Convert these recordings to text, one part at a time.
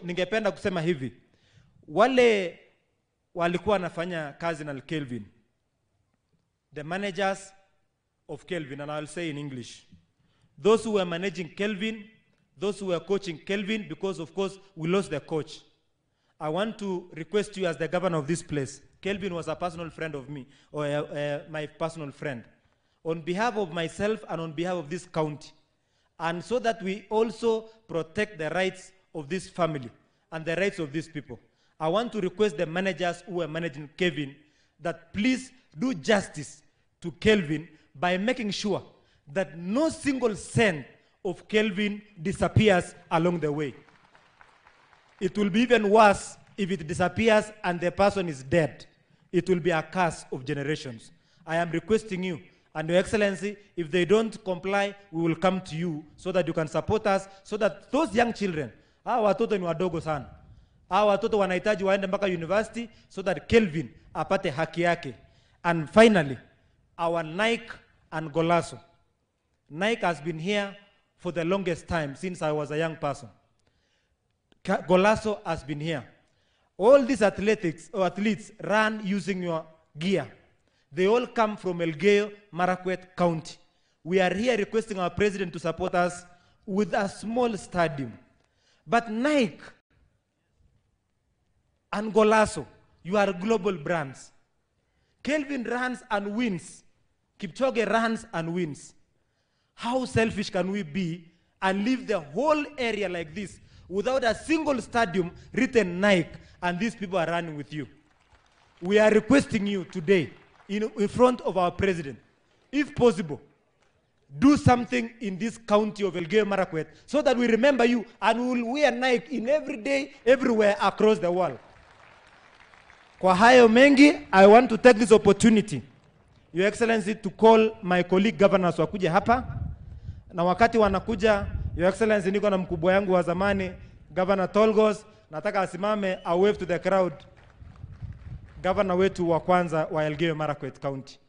Ningependa kusema hivi, wale walikuwa wanafanya kazi na Kelvin, the managers of Kelvin, and I'll say in English, those who were managing Kelvin, those who were coaching Kelvin, because of course we lost the coach. I want to request you as the governor of this place. Kelvin was a personal friend of me, or my personal friend. On behalf of myself and on behalf of this county, and so that we also protect the rights of this family and the rights of these people, I want to request the managers who are managing Kelvin that please do justice to Kelvin by making sure that no single cent of Kelvin disappears along the way. It will be even worse if it disappears and the person is dead. It will be a curse of generations. I am requesting you, and Your Excellency, if they don't comply, we will come to you so that you can support us, so that those young children, hawa watoto ni wadogo sana, hawa watoto wanahitaji waende mpaka university, so that Kelvin apate haki yake. And finally, our Nike and Golasso. Nike has been here for the longest time, since I was a young person. Golasso has been here. All these athletes run using your gear. They all come from Elgeyo Marakwet County. We are here requesting our president to support us with a small stadium. But Nike and Golasso, you are global brands. Kelvin runs and wins. Kipchoge runs and wins. How selfish can we be and leave the whole area like this without a single stadium written Nike, and these people are running with you? We are requesting you today in front of our president, if possible, do something in this county of Elgeyo Marakwet so that we remember you and we will wear Nike in every day, everywhere across the world. Kwa hayo mengi, I want to take this opportunity, Your Excellency, to call my colleague governors wakuje hapa. Na wakati wanakuja, Your Excellency, niko na mkubwa yangu wa zamani, Governor Tolgos, nataka asimame a wave to the crowd. Governor wetu wa kwanza wa Elgeyo Marakwet County.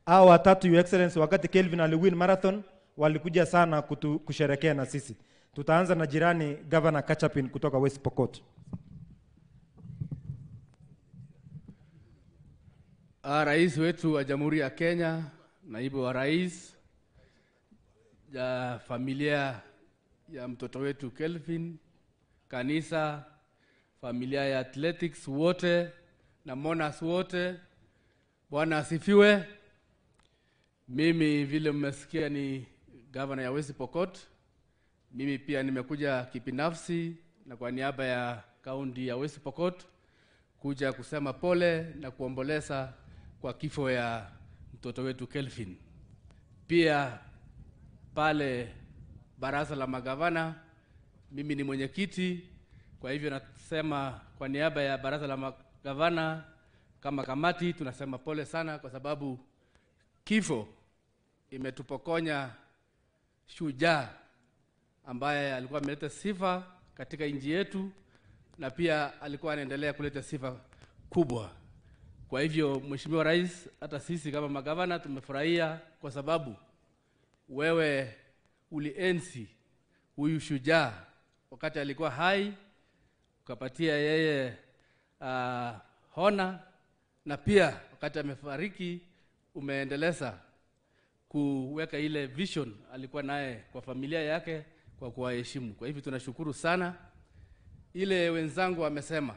Hao watatu, Your Excellency, wakati Kelvin aliwin marathon, walikuja sana kusherekea na sisi. Tutaanza na jirani Governor Kachapin kutoka West Pokot. Rais wetu wa Jamhuri ya Kenya, naibu wa rais, ya familia ya mtoto wetu Kelvin, kanisa, familia ya athletics wote na monas wote, Bwana asifiwe. Mimi vile mmesikia ni governor ya West Pokot. Mimi pia nimekuja kibinafsi na kwa niaba ya kaunti ya West Pokot kuja kusema pole na kuomboleza kwa kifo ya mtoto wetu Kelvin. Pia pale baraza la magavana, mimi ni mwenyekiti, kwa hivyo nasema kwa niaba ya baraza la magavana kama kamati tunasema pole sana, kwa sababu kifo imetupokonya shujaa ambaye alikuwa ameleta sifa katika nchi yetu na pia alikuwa anaendelea kuleta sifa kubwa. Kwa hivyo Mheshimiwa Rais, hata sisi kama magavana tumefurahia kwa sababu wewe ulienzi huyu shujaa wakati alikuwa hai, ukapatia yeye hona, na pia wakati amefariki umeendeleza kuweka ile vision alikuwa naye kwa familia yake kwa kuwaheshimu. Kwa hivyo tunashukuru sana. Ile wenzangu wamesema,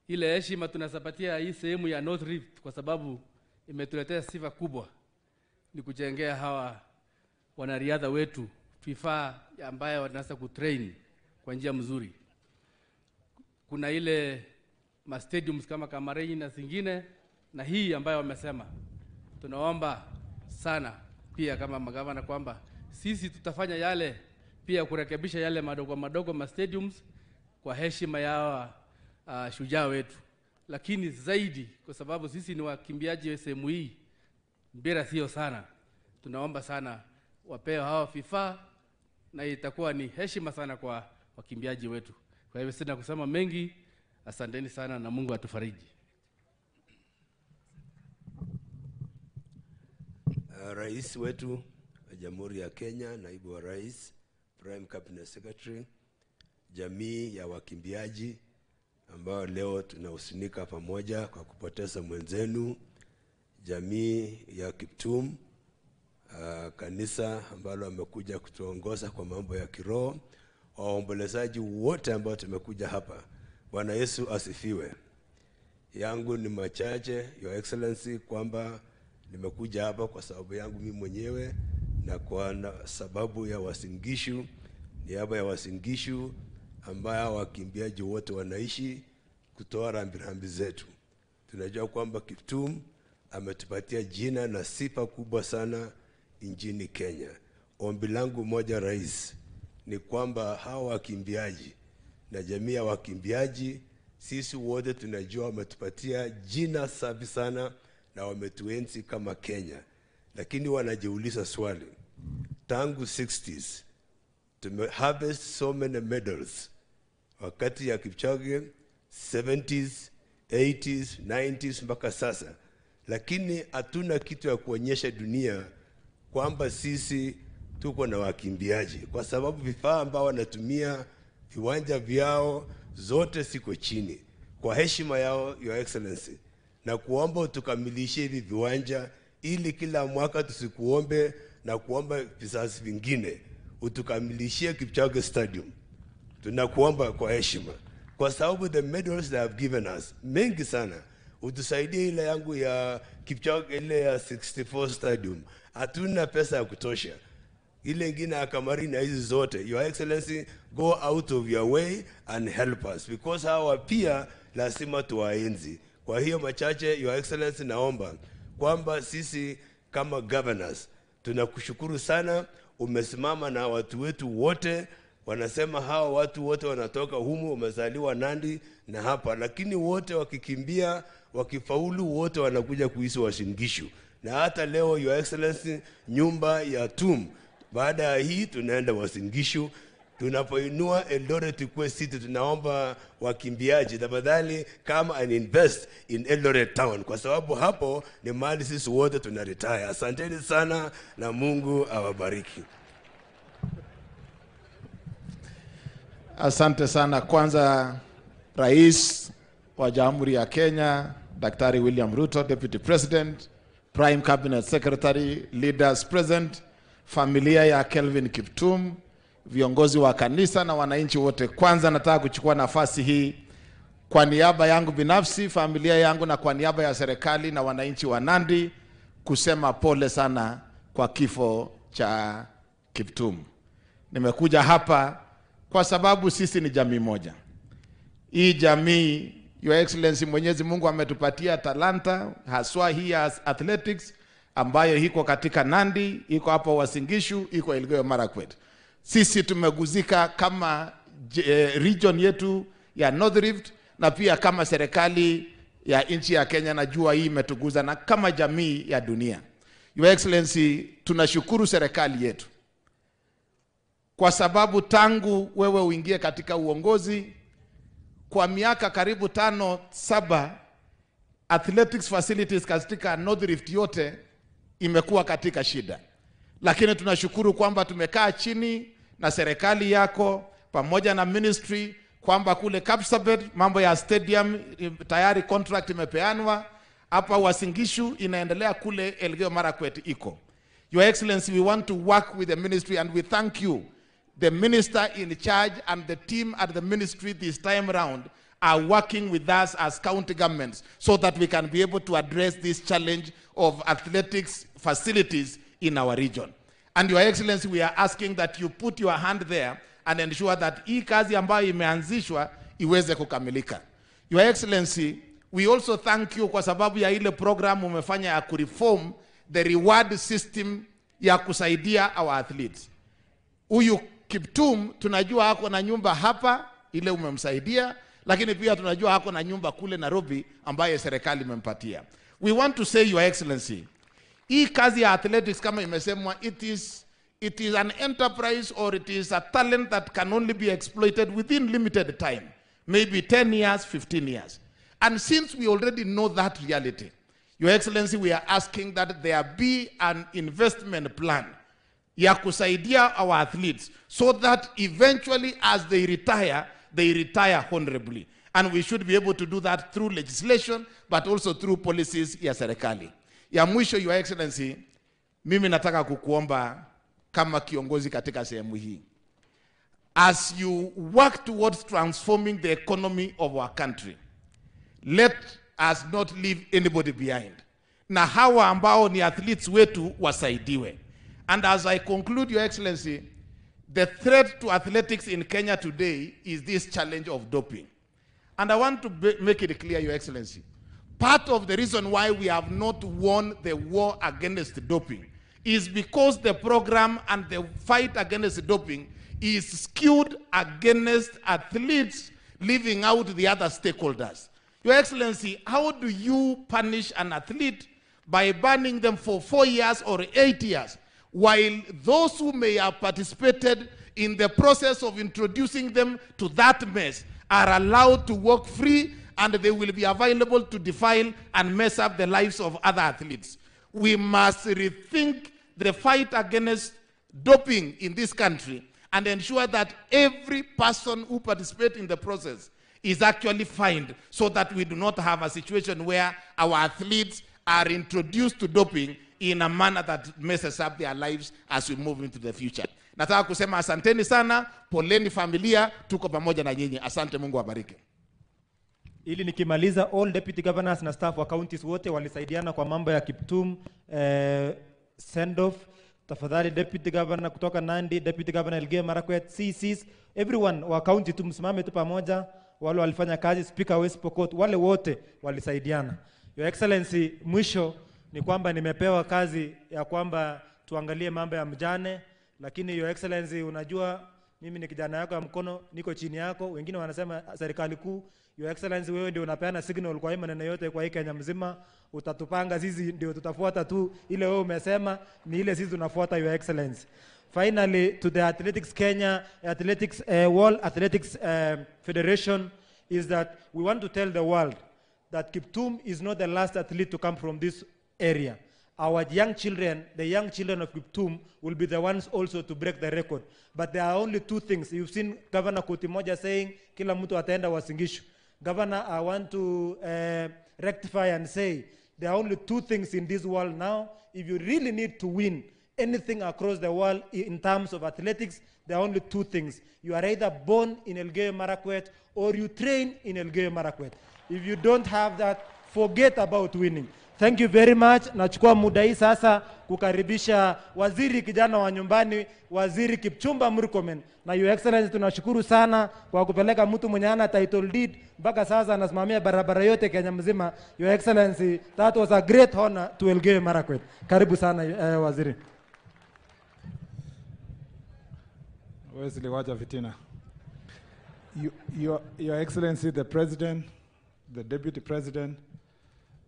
ile heshima tunasapatia hii sehemu ya North Rift kwa sababu imetuletea sifa kubwa, ni kujengea hawa wanariadha wetu vifaa ambayo wanaweza kutrain kwa njia mzuri. Kuna ile stadiums kama Kamarei na zingine, na hii ambayo wamesema, tunaomba sana pia kama magavana kwamba sisi tutafanya yale pia kurekebisha yale madogo stadiums kwa heshima ya shujaa wetu. Lakini zaidi kwa sababu sisi ni wakimbiaji wa sehemu hii, mpira sio sana, tunaomba sana wapewe hawa vifaa, na itakuwa ni heshima sana kwa wakimbiaji wetu. Kwa hivyo sina kusema mengi, asanteni sana na Mungu atufariji. Rais wetu Jamhuri ya Kenya, naibu wa rais, Prime Cabinet Secretary, jamii ya wakimbiaji ambao leo tunahusinika pamoja kwa kupoteza mwenzenu, jamii ya Kiptum, kanisa ambalo wamekuja kutuongoza kwa mambo ya kiroho, waombolezaji wote ambao tumekuja hapa. Bwana Yesu asifiwe. Yangu ni machache, Your Excellency, kwamba nimekuja hapa kwa sababu yangu mimi mwenyewe na kwa sababu ya Wasingishu, niaba ya Wasingishu ambao wakimbiaji wote wanaishi, kutoa rambirambi zetu. Tunajua kwamba Kiptum ametupatia jina na sifa kubwa sana nchini Kenya. Ombi langu moja, rais, ni kwamba hawa wakimbiaji na jamii ya wakimbiaji, sisi wote tunajua wametupatia jina safi sana na wametuenzi kama Kenya. Lakini wanajiuliza swali, tangu 60s harvest so many medals, wakati ya Kipchoge 70s, 80s, 90s mpaka sasa, lakini hatuna kitu ya kuonyesha dunia kwamba sisi tuko na wakimbiaji, kwa sababu vifaa ambao wanatumia, viwanja vyao zote siko chini. Kwa heshima yao, Your Excellency, na kuomba utukamilishe hivi viwanja, ili kila mwaka tusikuombe na kuomba vizazi vingine, utukamilishie Kipchoge Stadium. Tunakuomba kwa heshima, kwa sababu the medals they have given us mengi sana. Utusaidie ile yangu ya Kipchoge, ile ya 64 Stadium, hatuna pesa ya kutosha. Ile ingine ya Kamari na hizi zote, Your Excellency, go out of your way and help us, because hawa pia lazima tuwaenzi. Kwa hiyo machache, Your Excellency, naomba kwamba sisi kama governors tunakushukuru sana. Umesimama na watu wetu wote, wanasema hawa watu wote wanatoka humu, wamezaliwa Nandi na hapa, lakini wote wakikimbia, wakifaulu, wote wanakuja kuishi Wasingishu. Na hata leo, Your Excellency, nyumba ya TUM, baada ya hii tunaenda Wasingishu. Tunapoinua Eldoret kuwe city, tunaomba wakimbiaji tafadhali come and invest in Eldoret town, kwa sababu hapo ni mahali sisi wote tunaretire. Asanteni sana na Mungu awabariki. Asante sana. Kwanza, Rais wa Jamhuri ya Kenya, Daktari William Ruto, Deputy President, Prime Cabinet Secretary, leaders present, familia ya Kelvin Kiptum, viongozi wa kanisa na wananchi wote. Kwanza nataka kuchukua nafasi hii kwa niaba yangu binafsi, familia yangu, na kwa niaba ya serikali na wananchi wa Nandi kusema pole sana kwa kifo cha Kiptum. Nimekuja hapa kwa sababu sisi ni jamii moja. Hii jamii, Your Excellency, Mwenyezi Mungu ametupatia talanta, haswa hii ya athletics ambayo iko katika Nandi, iko hapo Wasingishu, iko Elgeyo Marakwet. Sisi tumeguzika kama region yetu ya North Rift, na pia kama serikali ya nchi ya Kenya, najua hii imetuguza, na kama jamii ya dunia. Your Excellency, tunashukuru serikali yetu kwa sababu tangu wewe uingie katika uongozi, kwa miaka karibu 5-7, athletics facilities katika North Rift yote imekuwa katika shida. Lakini tunashukuru kwamba tumekaa chini na serikali yako pamoja na ministry, kwamba kule Kapsabet mambo ya stadium tayari contract imepeanwa, hapa Wasingishu inaendelea, kule Elgeyo Marakwet iko. Your Excellency, we want to work with the ministry, and we thank you. The minister in charge and the team at the ministry this time around are working with us as county governments so that we can be able to address this challenge of athletics facilities in our region. And Your Excellency, we are asking that you put your hand there and ensure that hii kazi ambayo imeanzishwa iweze kukamilika. Your Excellency, we also thank you kwa sababu ya ile program umefanya ya kureform the reward system ya kusaidia our athletes. Huyu Kiptum tunajua hako na nyumba hapa ile umemsaidia, lakini pia tunajua hako na nyumba kule Nairobi ambaye serikali imempatia. We want to say, Your Excellency, hii kazi ya athletics kama imesemwa, it is an enterprise, or it is a talent that can only be exploited within limited time, maybe 10 years, 15 years. And since we already know that reality, Your Excellency, we are asking that there be an investment plan ya kusaidia our athletes so that eventually as they retire honorably. And we should be able to do that through legislation, but also through policies ya serikali. Ya mwisho, Your Excellency, mimi nataka kukuomba kama kiongozi katika sehemu hii. As you work towards transforming the economy of our country, let us not leave anybody behind. Na hawa ambao ni athletes wetu wasaidiwe. And as I conclude, Your Excellency, the threat to athletics in Kenya today is this challenge of doping. And I want to make it clear, Your Excellency, part of the reason why we have not won the war against doping is because the program and the fight against doping is skewed against athletes, leaving out the other stakeholders. Your Excellency, how do you punish an athlete by banning them for 4 years or 8 years, while those who may have participated in the process of introducing them to that mess are allowed to walk free and they will be available to defile and mess up the lives of other athletes? We must rethink the fight against doping in this country and ensure that every person who participates in the process is actually fined, so that we do not have a situation where our athletes are introduced to doping in a manner that messes up their lives as we move into the future. Nataka kusema asanteni sana, poleni familia, tuko pamoja na nyinyi. Asante, Mungu awabariki. Ili nikimaliza, all deputy governors na staff wa counties wote walisaidiana kwa mambo ya Kiptum send off. Tafadhali deputy governor kutoka Nandi, deputy governor Elgeyo Marakwet, CCs, everyone wa county tumsimame tu pamoja. Wale walifanya kazi, speaker West Pokot, wale wote walisaidiana. Your Excellency, mwisho ni kwamba nimepewa kazi ya kwamba tuangalie mambo ya mjane, lakini Your Excellency, unajua mimi ni kijana yako ya mkono, niko chini yako. Wengine wanasema serikali kuu. Your Excellency, wewe ndio unapeana signal kwa hii maneno yote kwa hii Kenya mzima. Utatupanga sisi ndio tutafuata tu ile wewe umesema, ni ile sisi tunafuata, Your Excellency. Finally, to the Athletics Kenya, Athletics World Athletics Federation, is that we want to tell the world that Kiptum is not the last athlete to come from this area. Our young children, the young children of Kiptum, will be the ones also to break the record. But there are only two things. You've seen Governor Kutimoja saying, kila mtu ataenda Wasingishu. Governor, I want to rectify and say, there are only two things in this world now. If you really need to win anything across the world in terms of athletics, there are only two things. You are either born in Elgeyo Marakwet or you train in Elgeyo Marakwet. If you don't have that, forget about winning. Thank you very much. Nachukua muda hii sasa kukaribisha waziri kijana wa nyumbani, Waziri Kipchumba Murkomen. Na Your Excellency, tunashukuru sana kwa kupeleka mtu mwenye ana title deed mpaka sasa anasimamia barabara yote Kenya mzima. Your Excellency, that was a great honor to Elgeyo Marakwet. Karibu sana waziri. Wesley Waja Fitina. Your Excellency, the President, the Deputy President,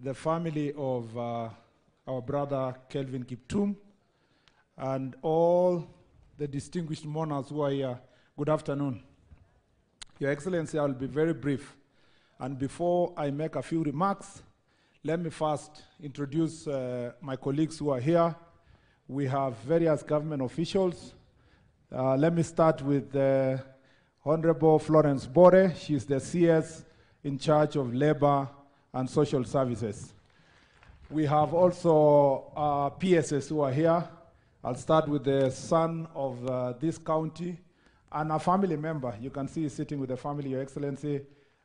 the family of our brother Kelvin Kiptum, and all the distinguished mourners who are here, good afternoon. Your Excellency, I will be very brief. And before I make a few remarks, let me first introduce my colleagues who are here. We have various government officials. Let me start with Honorable Florence Bore. She's the CS in charge of Labor and Social Services. We have also PSS who are here. I'll start with the son of this county and a family member. You can see he's sitting with the family, Your Excellency.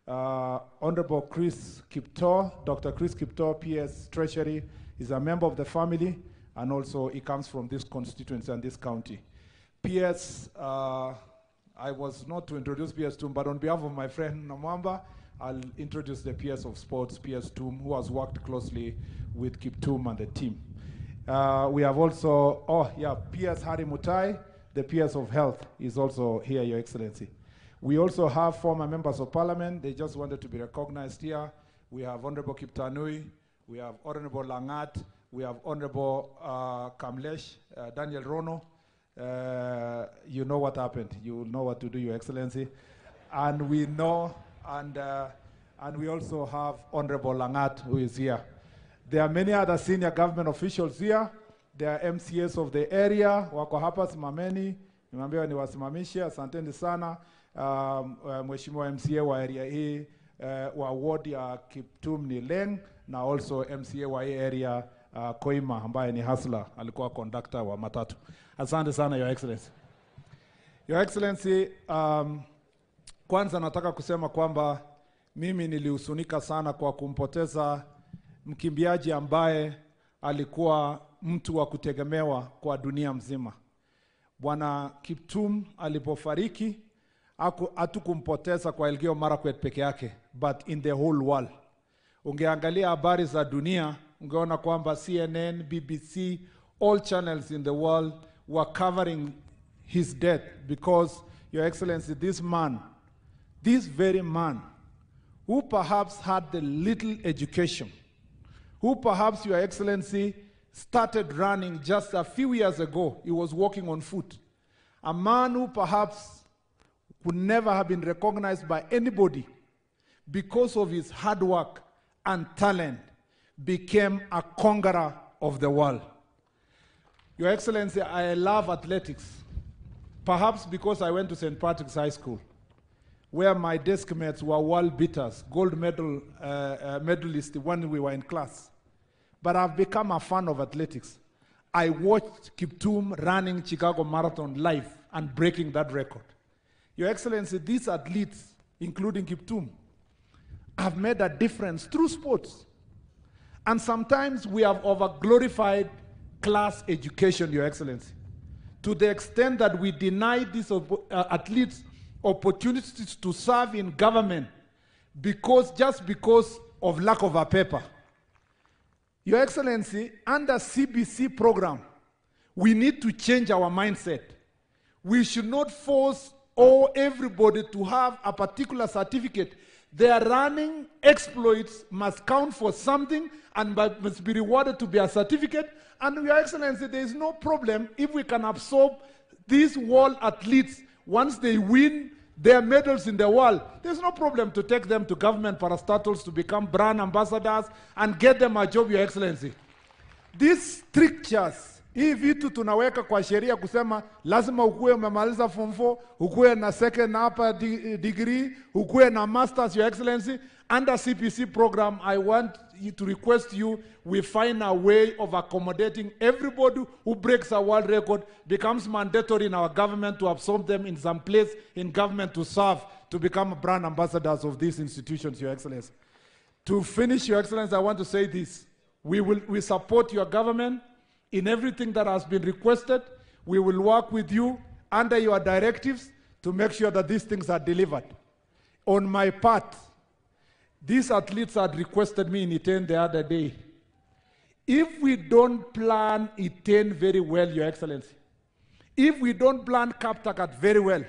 Honorable Chris Kiptor, Dr. Chris Kiptor, PS Treasury, is a member of the family, and also he comes from this constituency and this county. PS, I was not to introduce PS Tum, but on behalf of my friend Namwamba, I'll introduce the PS of Sports, PS Tum, who has worked closely with Kiptum and the team. We have also, PS Hari Mutai, the PS of Health, is also here, Your Excellency. We also have former members of Parliament. They just wanted to be recognized here. We have Honorable Kiptanui, we have Honorable Langat, we have Honorable Kamlesh, Daniel Rono. You know what happened. You know what to do, Your Excellency. And we know, and we also have Honorable Langat, who is here. There are many other senior government officials here. They are MCAs of the area, wako hapa, simameni. Nimeambiwa niwasimamishe, asanteni sana. Mheshimiwa MCA wa area hii, wa ward ya Kiptum ni Leng, na also MCA wa hii area Koima ambaye ni hustler, alikuwa conductor wa matatu. Asante sana Your Excellency. Your Excellency, kwanza nataka kusema kwamba mimi nilihusunika sana kwa kumpoteza mkimbiaji ambaye alikuwa mtu wa kutegemewa kwa dunia mzima. Bwana Kiptum alipofariki, hatukumpoteza kwa Elgeyo Marakwet peke yake, but in the whole world. Ungeangalia habari za dunia, ungeona kwamba CNN, BBC, all channels in the world were covering his death, because, Your Excellency, this man, this very man, who perhaps had the little education, who perhaps, Your Excellency, started running just a few years ago. He was walking on foot. A man who perhaps could never have been recognized by anybody because of his hard work and talent, became a conqueror of the world. Your Excellency, I love athletics, perhaps because I went to St. Patrick's High School, where my desk mates were world beaters, gold medal medalists when we were in class. But I've become a fan of athletics. I watched Kiptum running Chicago Marathon live and breaking that record. Your Excellency, these athletes, including Kiptum, have made a difference through sports. And sometimes we have over-glorified class education, Your Excellency, to the extent that we deny these athletes opportunities to serve in government just because of lack of a paper. Your Excellency, under CBC program, we need to change our mindset. We should not force everybody to have a particular certificate. Their running exploits must count for something and must be rewarded to be a certificate. And Your Excellency, there is no problem if we can absorb these world athletes once they win their medals in the world. There's no problem to take them to government parastatals to become brand ambassadors and get them a job, Your Excellency. These strictures, hii vitu tunaweka kwa sheria kusema lazima ukue umemaliza form 4, ukue na second upper degree, ukue na masters, Your Excellency. Under CPC program, I want to request you, we find a way of accommodating everybody who breaks a world record, becomes mandatory in our government to absorb them in some place in government to serve, to become brand ambassadors of these institutions, Your Excellency. To finish, Your Excellency, I want to say this. We support your government in everything that has been requested. We will work with you under your directives to make sure that these things are delivered. On my part, these athletes had requested me in Iten the other day. If we don't plan Iten very well, Your Excellency, if we don't plan Kaptagat very well,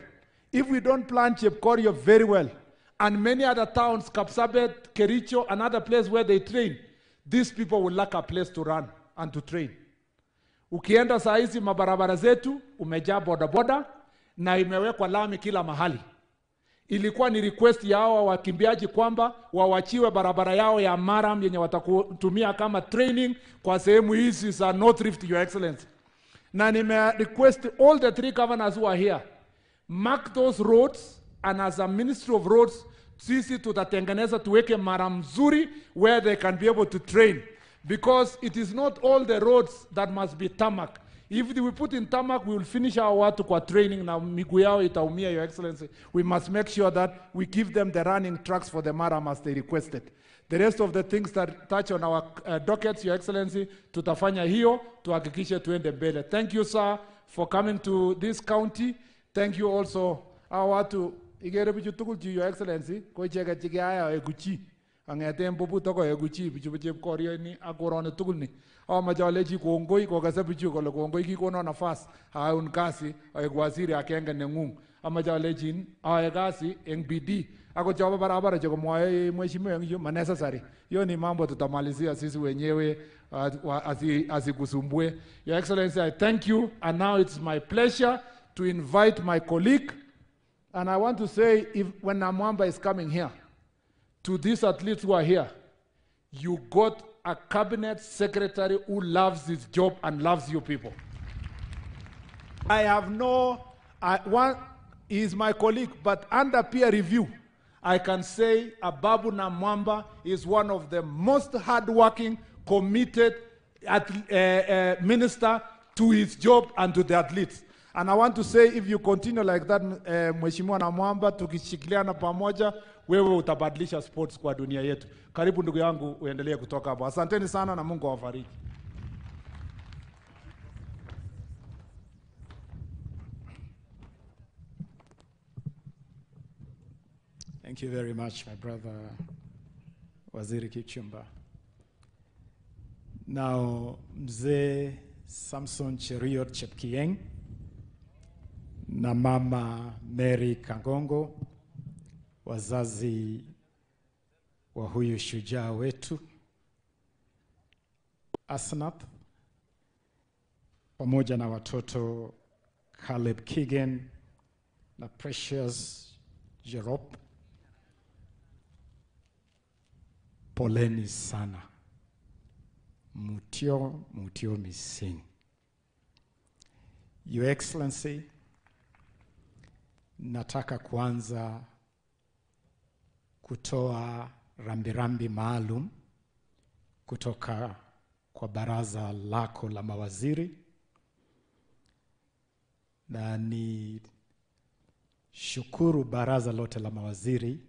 if we don't plan Chepkorio very well, and many other towns, Kapsabet, Kericho, and other places where they train, these people will lack a place to run and to train. Ukienda saa hizi mabarabara zetu umejaa bodaboda na imewekwa lami kila mahali. Ilikuwa ni request ya hawa wakimbiaji kwamba wawachiwe barabara yao ya Maram yenye watakutumia kama training kwa sehemu hizi za North Rift, Your Excellency. Na nime request all the 3 governors who are here, mark those roads, and as a Ministry of Roads, sisi tutatengeneza tuweke mara mzuri where they can be able to train. Because it is not all the roads that must be tarmac. If we put in tarmac, we will finish our watu kwa training na miguu yao itaumia, Your Excellency. We must make sure that we give them the running tracks for the Maram as they requested. The rest of the things that touch on our dockets, Your Excellency, tutafanya hiyo, tuhakikishe tuende mbele. Thank you, sir, for coming to this county. Thank you also, our watu, igere bichu tukulchi, Your Excellency, ko icheke chike haya eguchi. Angete mbubu toko eguchi, bichu bichu korio ni akorone tukulni. Awa majaleji kongoi, kokase bichu kole kongoi kikono nafas, haun kasi, waziri akenge nengung. Amajaleji, kasi, eng BD. Ako chapa barabara choko mwae mheshimiwa yangu necessary. Hiyo ni mambo tutamalizia sisi wenyewe asikusumbue. Your Excellency, I thank you, and now it's my pleasure to invite my colleague, and I want to say, when Namwamba is coming here, to these athletes who are here, you got a cabinet secretary who loves his job and loves you people. I have one is my colleague, but under peer review, I can say Ababu Namwamba is one of the most hardworking, committed minister to his job and to the athletes. And I want to say, if you continue like that, Mheshimiwa Namwamba, tukishikiliana pamoja, wewe utabadilisha sports kwa dunia yetu. Karibu ndugu yangu, uendelee kutoka hapo. Asanteni sana na Mungu awabariki. Thank you very much, my brother Waziri Kipchumba. Now, Mzee Samson Cheruiyot Chepkieng na Mama Mary Kangongo, wazazi wa huyu shujaa wetu Asnath, pamoja na watoto Caleb Kigen na Precious Jerop, poleni sana. Mutio Mising. Your Excellency, nataka kuanza kutoa rambirambi maalum kutoka kwa baraza lako la mawaziri, na ni shukuru baraza lote la mawaziri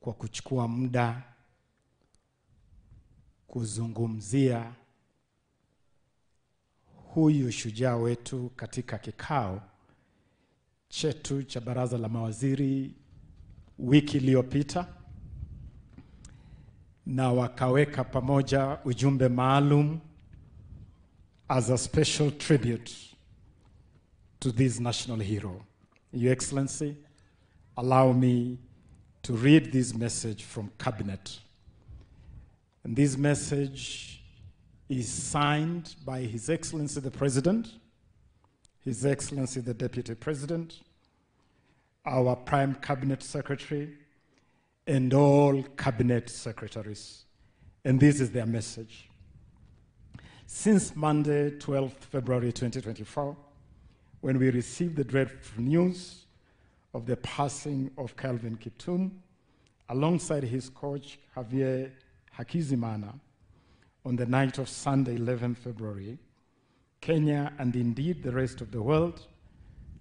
kwa kuchukua muda kuzungumzia huyu shujaa wetu katika kikao chetu cha baraza la mawaziri wiki iliyopita, na wakaweka pamoja ujumbe maalum as a special tribute to this national hero. Your Excellency, allow me to read this message from Cabinet. And this message is signed by His Excellency the President, His Excellency the Deputy President, our Prime Cabinet Secretary, and all Cabinet Secretaries. And this is their message. Since Monday, 12th February 2024, when we received the dreadful news of the passing of Kelvin Kiptum, alongside his coach, Javier Hakizimana, on the night of Sunday, 11th February, Kenya, and indeed the rest of the world,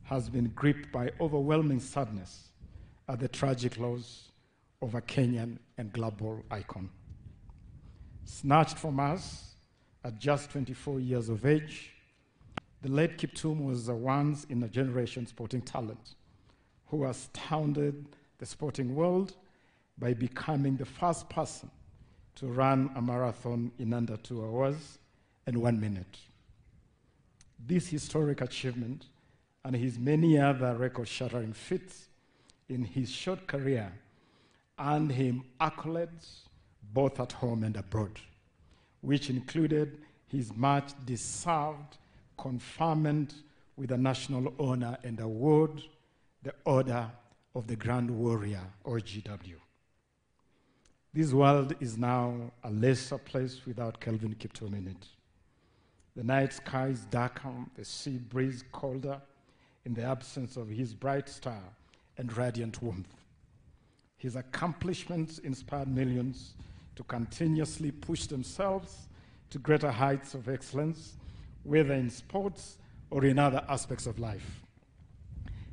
has been gripped by overwhelming sadness at the tragic loss of a Kenyan and global icon. Snatched from us at just 24 years of age, the late Kiptum was a once-in-a-generation sporting talent who astounded the sporting world by becoming the first person to run a marathon in under 2 hours and 1 minute. This historic achievement and his many other record-shattering feats in his short career earned him accolades both at home and abroad, which included his much-deserved conferment with a national honor and award, the Order of the Grand Warrior, or GW. This world is now a lesser place without Kelvin Kiptum in it. The night skies darken, the sea breeze colder, in the absence of his bright star and radiant warmth. His accomplishments inspired millions to continuously push themselves to greater heights of excellence, whether in sports or in other aspects of life.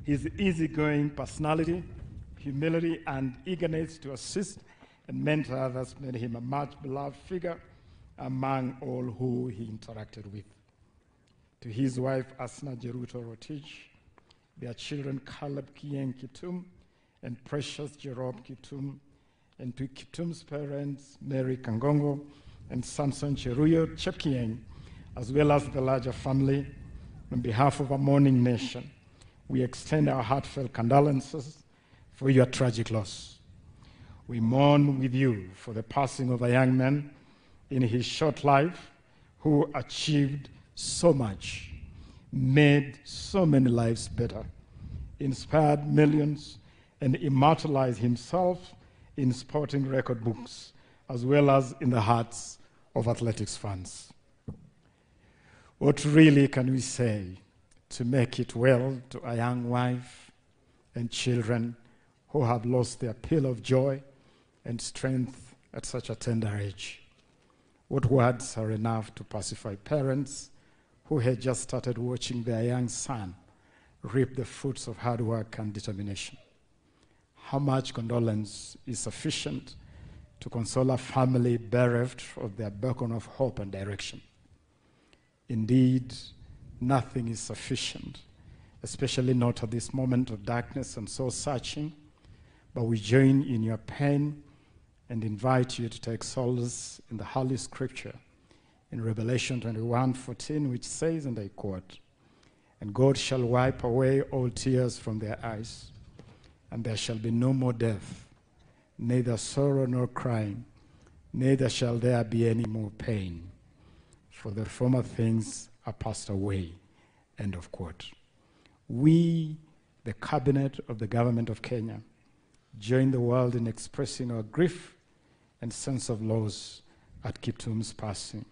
His easygoing personality, humility, and eagerness to assist and mentor others made him a much beloved figure among all who he interacted with. To his wife, Asna Jeruto Rotich, their children, Caleb Kieng Kiptum and Precious Jerop Kiptum, and to Kiptum's parents, Mary Kangongo and Samson Cheruiyot Chepkieng, as well as the larger family, on behalf of our mourning nation, we extend our heartfelt condolences for your tragic loss. We mourn with you for the passing of a young man in his short life who achieved so much, made so many lives better, inspired millions, and immortalized himself in sporting record books, as well as in the hearts of athletics fans. What really can we say to make it well to a young wife and children who have lost their pill of joy and strength at such a tender age? What words are enough to pacify parents who had just started watching their young son reap the fruits of hard work and determination? How much condolence is sufficient to console a family bereft of their beacon of hope and direction? Indeed, nothing is sufficient, especially not at this moment of darkness and soul searching, but we join in your pain and invite you to take solace in the Holy Scripture in Revelation 21:14, which says, and I quote, "And God shall wipe away all tears from their eyes, and there shall be no more death, neither sorrow nor crying, neither shall there be any more pain, for the former things are passed away." End of quote. We, the cabinet of the government of Kenya, join the world in expressing our grief and sense of loss at Kiptum's passing,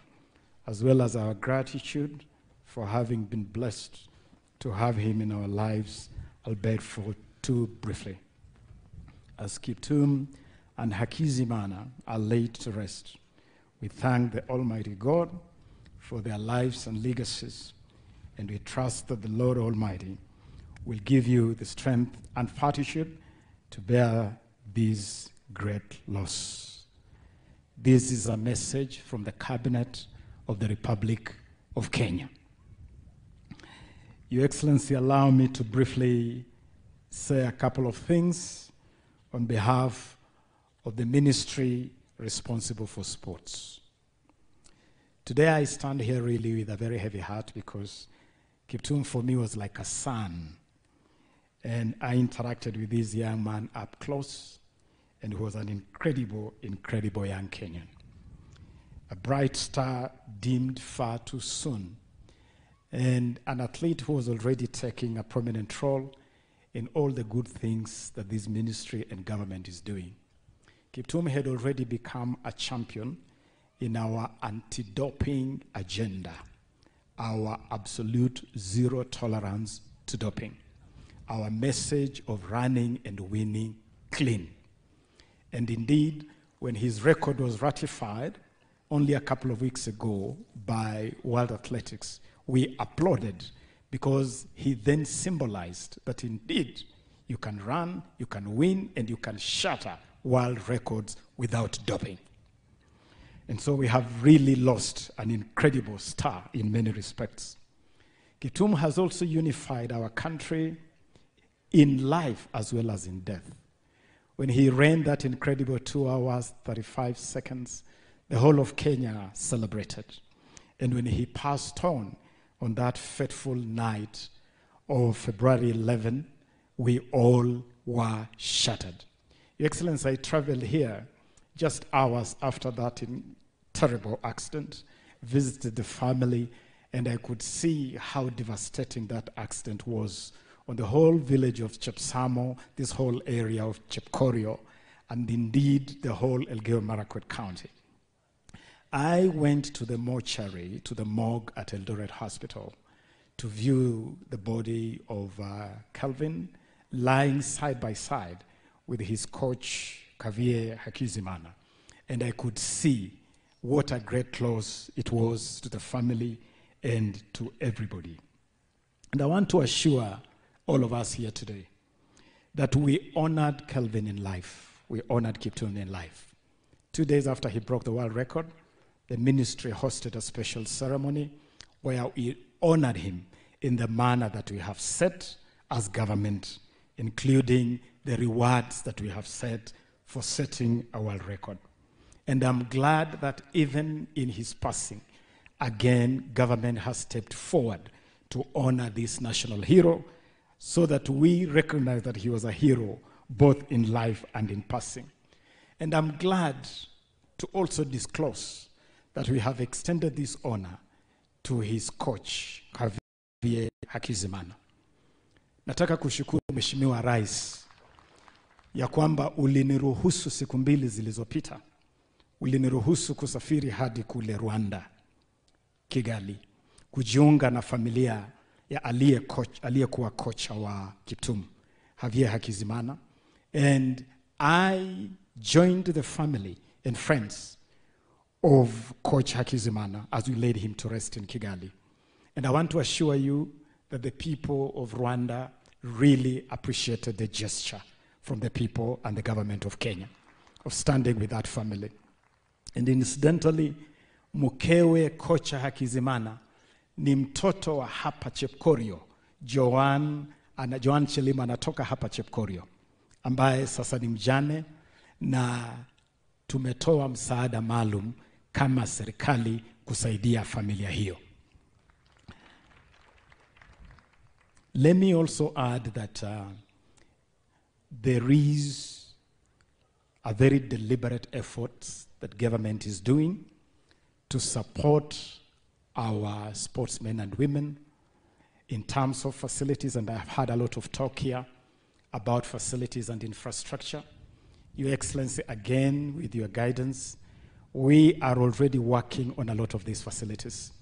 as well as our gratitude for having been blessed to have him in our lives, albeit for too briefly. As Kiptum and Hakizimana are laid to rest, we thank the Almighty God for their lives and legacies, and we trust that the Lord Almighty will give you the strength and fortitude to bear this great loss. This is a message from the Cabinet of the Republic of Kenya. Your Excellency, allow me to briefly say a couple of things on behalf of the ministry responsible for sports. Today I stand here really with a very heavy heart because Kiptum for me was like a son, and I interacted with this young man up close, and he was an incredible, incredible young Kenyan. A bright star dimmed far too soon, and an athlete who was already taking a prominent role in all the good things that this ministry and government is doing. Kiptum had already become a champion in our anti-doping agenda, our absolute zero tolerance to doping, our message of running and winning clean. And indeed, when his record was ratified only a couple of weeks ago by World Athletics, we applauded because he then symbolized that indeed you can run, you can win, and you can shatter world records without doping. And so we have really lost an incredible star in many respects. Kiptum has also unified our country in life as well as in death. When he ran that incredible 2 hours, 35 seconds, the whole of Kenya celebrated. And when he passed on that fateful night of February 11, we all were shattered. Your Excellency, I traveled here just hours after that terrible accident, visited the family, and I could see how devastating that accident was on the whole village of Chepsamo, this whole area of Chepkorio, and indeed the whole Elgeyo-Marakwet County. I went to the mortuary, to the morgue at Eldoret Hospital, to view the body of Kelvin lying side by side with his coach, Kavie Hakizimana. And I could see what a great loss it was to the family and to everybody. And I want to assure all of us here today that we honored Kelvin in life. We honored Kiptum in life. 2 days after he broke the world record, the ministry hosted a special ceremony where we honored him in the manner that we have set as government, including the rewards that we have set for setting a world record. And I'm glad that even in his passing, again, government has stepped forward to honor this national hero so that we recognize that he was a hero both in life and in passing. And I'm glad to also disclose that we have extended this honor to his coach, Kavie Hakizimana. Nataka kushukuru Mheshimiwa Rais ya kwamba uliniruhusu siku mbili zilizopita uliniruhusu kusafiri hadi kule Rwanda, Kigali, kujiunga na familia ya aliyekuwa kocha wa Kiptum, Javier Hakizimana, and I joined the family and friends of Coach Hakizimana as we laid him to rest in Kigali. And I want to assure you that the people of Rwanda really appreciated the gesture from the people and the government of Kenya of standing with that family. And incidentally, mkewe kocha Hakizimana ni mtoto wa hapa Chepkorio. Joan Chelima anatoka hapa Chepkorio, ambaye sasa ni mjane, na tumetoa msaada maalum kama serikali kusaidia familia hiyo. Let me also add that there is a very deliberate effort that government is doing to support our sportsmen and women in terms of facilities, and I've had a lot of talk here about facilities and infrastructure. Your Excellency, again, with your guidance, we are already working on a lot of these facilities.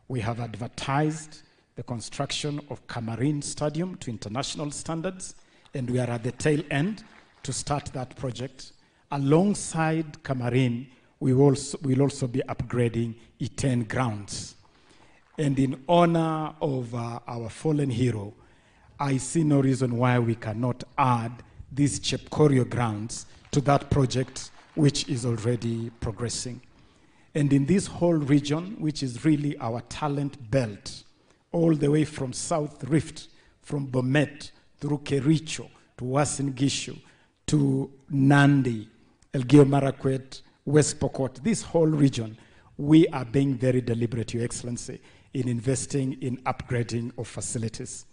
We have advertised the construction of Camarine Stadium to international standards, and we are at the tail end to start that project. Alongside Camarine, we will also be upgrading E10 grounds. And in honor of our fallen hero, I see no reason why we cannot add these Chepkorio grounds to that project, which is already progressing. And in this whole region, which is really our talent belt, all the way from South Rift, from Bomet, through Kericho, to Uasin Gishu, to Nandi, Elgeyo Marakwet, West Pokot, this whole region, we are being very deliberate, Your Excellency, in investing in upgrading of facilities.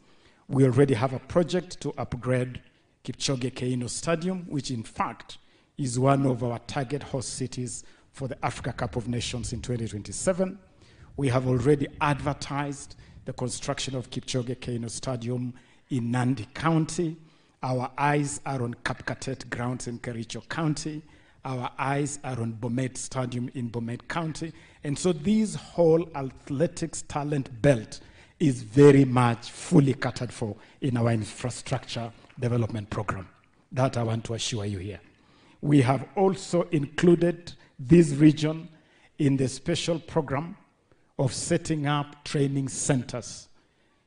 We already have a project to upgrade Kipchoge Keino Stadium, which in fact is one of our target host cities for the Africa Cup of Nations in 2027. We have already advertised the construction of Kipchoge Keino Stadium in Nandi County. Our eyes are on Kapkatet grounds in Kericho County. Our eyes are on Bomet Stadium in Bomet County. And so this whole athletics talent belt is very much fully catered for in our infrastructure development program. That I want to assure you here. We have also included this region in the special program of setting up training centers.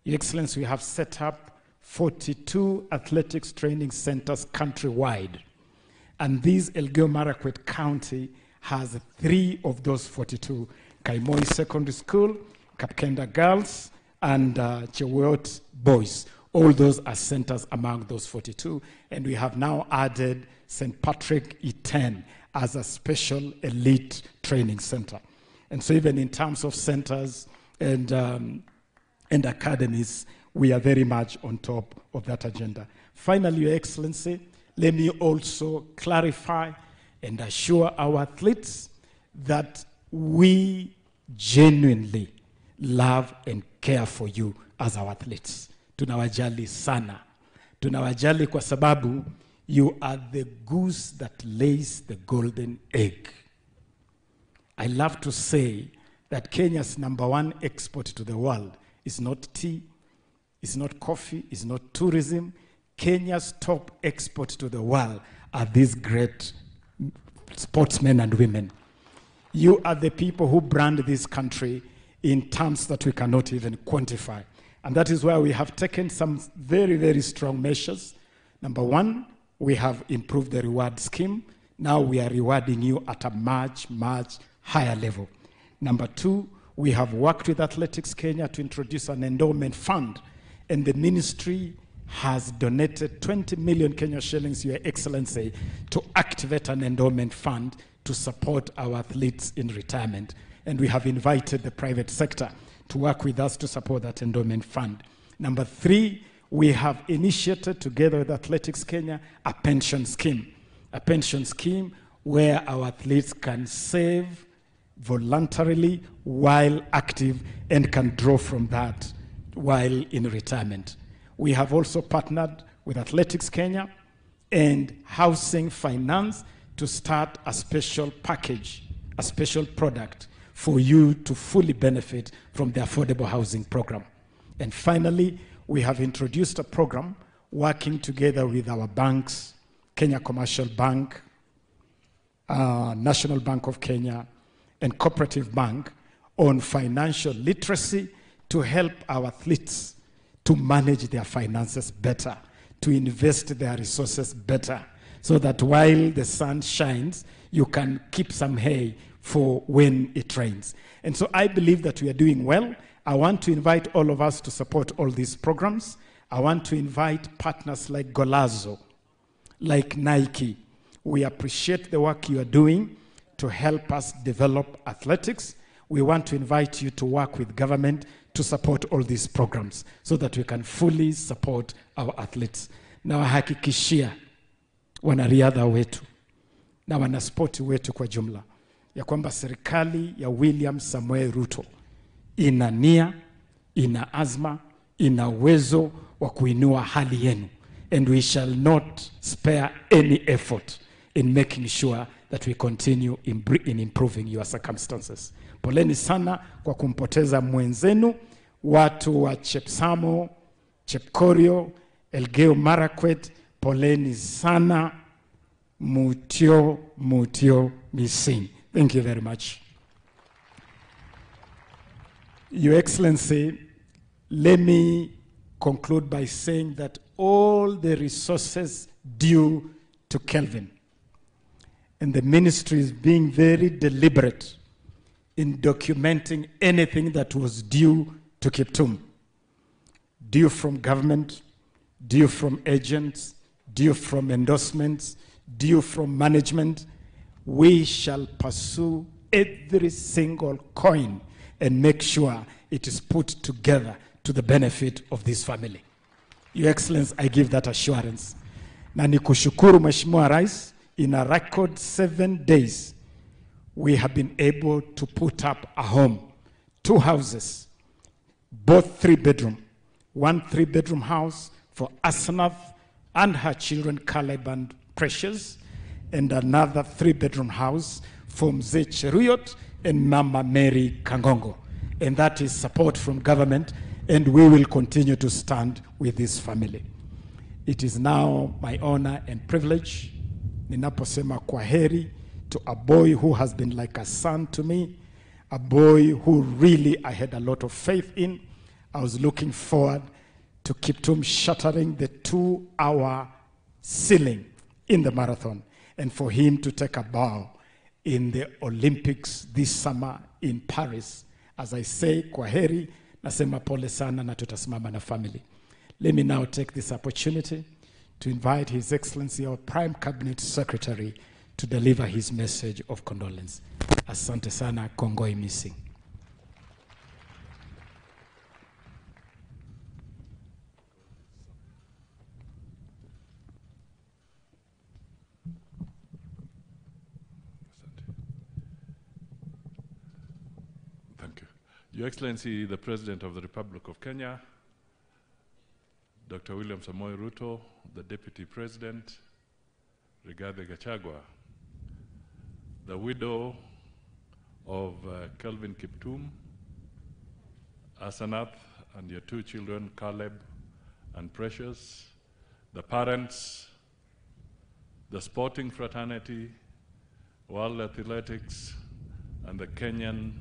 Your Excellency, we have set up 42 athletics training centers countrywide. And this Elgeyo Marakwet County has 3 of those 42. Kaimoi Secondary School, Kapkenda Girls, and Cheweot Boys. All those are centers among those 42. And we have now added St. Patrick E10 as a special elite training center. And so even in terms of centers and academies, we are very much on top of that agenda. Finally, Your Excellency, let me also clarify and assure our athletes that we genuinely love and care for you as our athletes. Tunawajali sana. Tunawajali kwa sababu you are the goose that lays the golden egg. I love to say that Kenya's #1 export to the world is not tea, it's not coffee, it's not tourism. Kenya's top export to the world are these great sportsmen and women. You are the people who brand this country in terms that we cannot even quantify. And that is why we have taken some very, very strong measures. #1, we have improved the reward scheme. Now we are rewarding you at a much, much higher level. #2, we have worked with Athletics Kenya to introduce an endowment fund, and the ministry has donated 20 million Kenya shillings, Your Excellency, to activate an endowment fund to support our athletes in retirement. And we have invited the private sector to work with us to support that endowment fund. #3, we have initiated together with Athletics Kenya a pension scheme where our athletes can save voluntarily while active and can draw from that while in retirement. We have also partnered with Athletics Kenya and Housing Finance to start a special package a special product for you to fully benefit from the affordable housing program. And finally, we have introduced a program working together with our banks, Kenya Commercial Bank, National Bank of Kenya, and Cooperative Bank on financial literacy to help our athletes to manage their finances better, to invest their resources better, so that while the sun shines, you can keep some hay for when it rains. And so I believe that we are doing well. I want to invite all of us to support all these programs. I want to invite partners like Golazo, like Nike. We appreciate the work you are doing to help us develop athletics. We want to invite you to work with government to support all these programs so that we can fully support our athletes. Na wahakikishia wanariadha wetu na wanaspoti wetu kwa jumla ya kwamba serikali ya William Samoei Ruto ina nia, ina azma, ina uwezo wa kuinua hali yenu, and we shall not spare any effort in making sure that we continue in improving your circumstances. Poleni sana kwa kumpoteza mwenzenu, watu wa Chepsamo, Chepkorio, Elgeyo Marakwet, poleni sana, mutio misin. Thank you very much. Your Excellency, let me conclude by saying that all the resources due to Kelvin, and the ministry is being very deliberate in documenting anything that was due to Kiptum, due from government, due from agents, due from endorsements, due from management. We shall pursue every single coin and make sure it is put together to the benefit of this family. Your Excellency, I give that assurance. Na nikushukuru Mheshimiwa Rais, in a record 7 days, we have been able to put up a home, 2 houses, both 3-bedroom, 1 3-bedroom house for Asanath and her children, Caleb and Precious, and another 3-bedroom house for Mzee Cheruyot and Mama Mary Kangongo. And that is support from government, and we will continue to stand with this family. It is now my honor and privilege, ninaposema kwaheri, to a boy who has been like a son to me, a boy who really I had a lot of faith in. I was looking forward to Kiptum shattering the 2-hour ceiling in the marathon, and for him to take a bow in the Olympics this summer in Paris. As I say, kwaheri, nasema pole sana na tutasimama na family. Let me now take this opportunity to invite His Excellency, our Prime Cabinet Secretary, to deliver his message of condolence. Asante sana, kongoi missing. Thank you. Your Excellency, the President of the Republic of Kenya, Dr. William Samoei Ruto, the Deputy President, Rigathi Gachagua, the widow of Kelvin Kiptum, Asanath, and your 2 children, Caleb and Precious, the parents, the sporting fraternity, World Athletics, and the Kenyan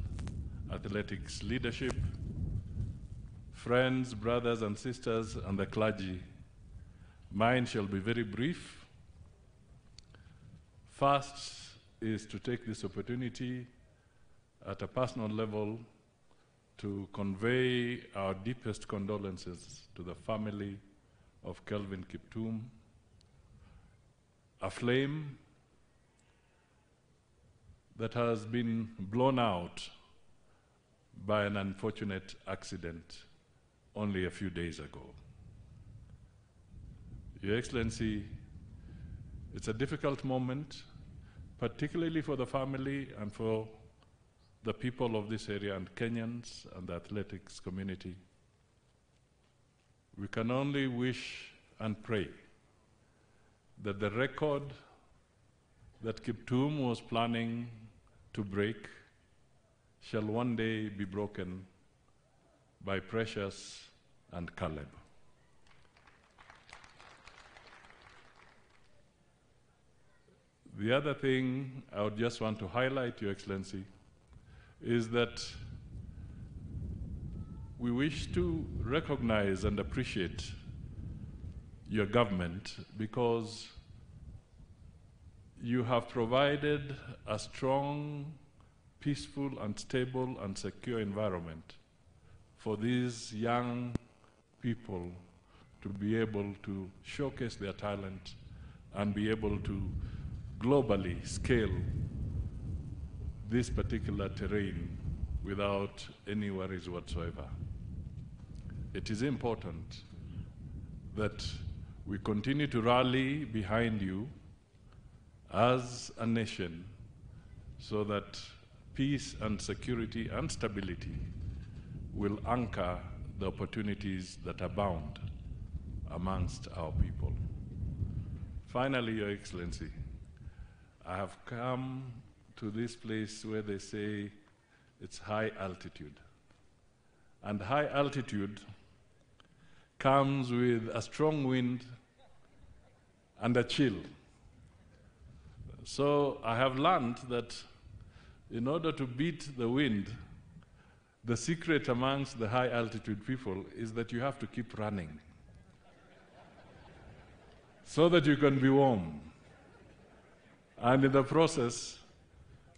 athletics leadership, friends, brothers and sisters, and the clergy. Mine shall be very brief. First is to take this opportunity at a personal level to convey our deepest condolences to the family of Kelvin Kiptum, a flame that has been blown out by an unfortunate accident only a few days ago. Your Excellency, it's a difficult moment, particularly for the family and for the people of this area and Kenyans and the athletics community. We can only wish and pray that the record that Kiptum was planning to break shall one day be broken by Precious and Caleb. The other thing I would just want to highlight, Your Excellency, is that we wish to recognize and appreciate your government because you have provided a strong, peaceful, and stable and secure environment for these young people to be able to showcase their talent and be able to globally scale this particular terrain without any worries whatsoever. It is important that we continue to rally behind you as a nation so that peace and security and stability will anchor the opportunities that abound amongst our people. Finally, Your Excellency, I have come to this place where they say it's high altitude. And high altitude comes with a strong wind and a chill. So I have learned that in order to beat the wind, the secret amongst the high altitude people is that you have to keep running so that you can be warm. And in the process,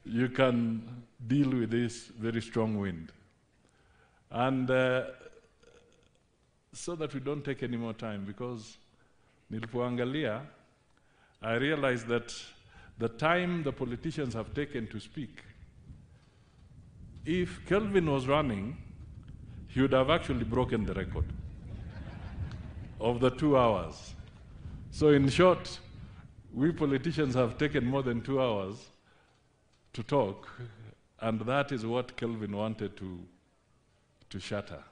you can deal with this very strong wind. And so that we don't take any more time, because nilipoangalia, I realized that the time the politicians have taken to speak, if Kelvin was running, he would have actually broken the record of the 2 hours. So in short, we politicians have taken more than 2 hours to talk, and that is what Kelvin wanted to shatter.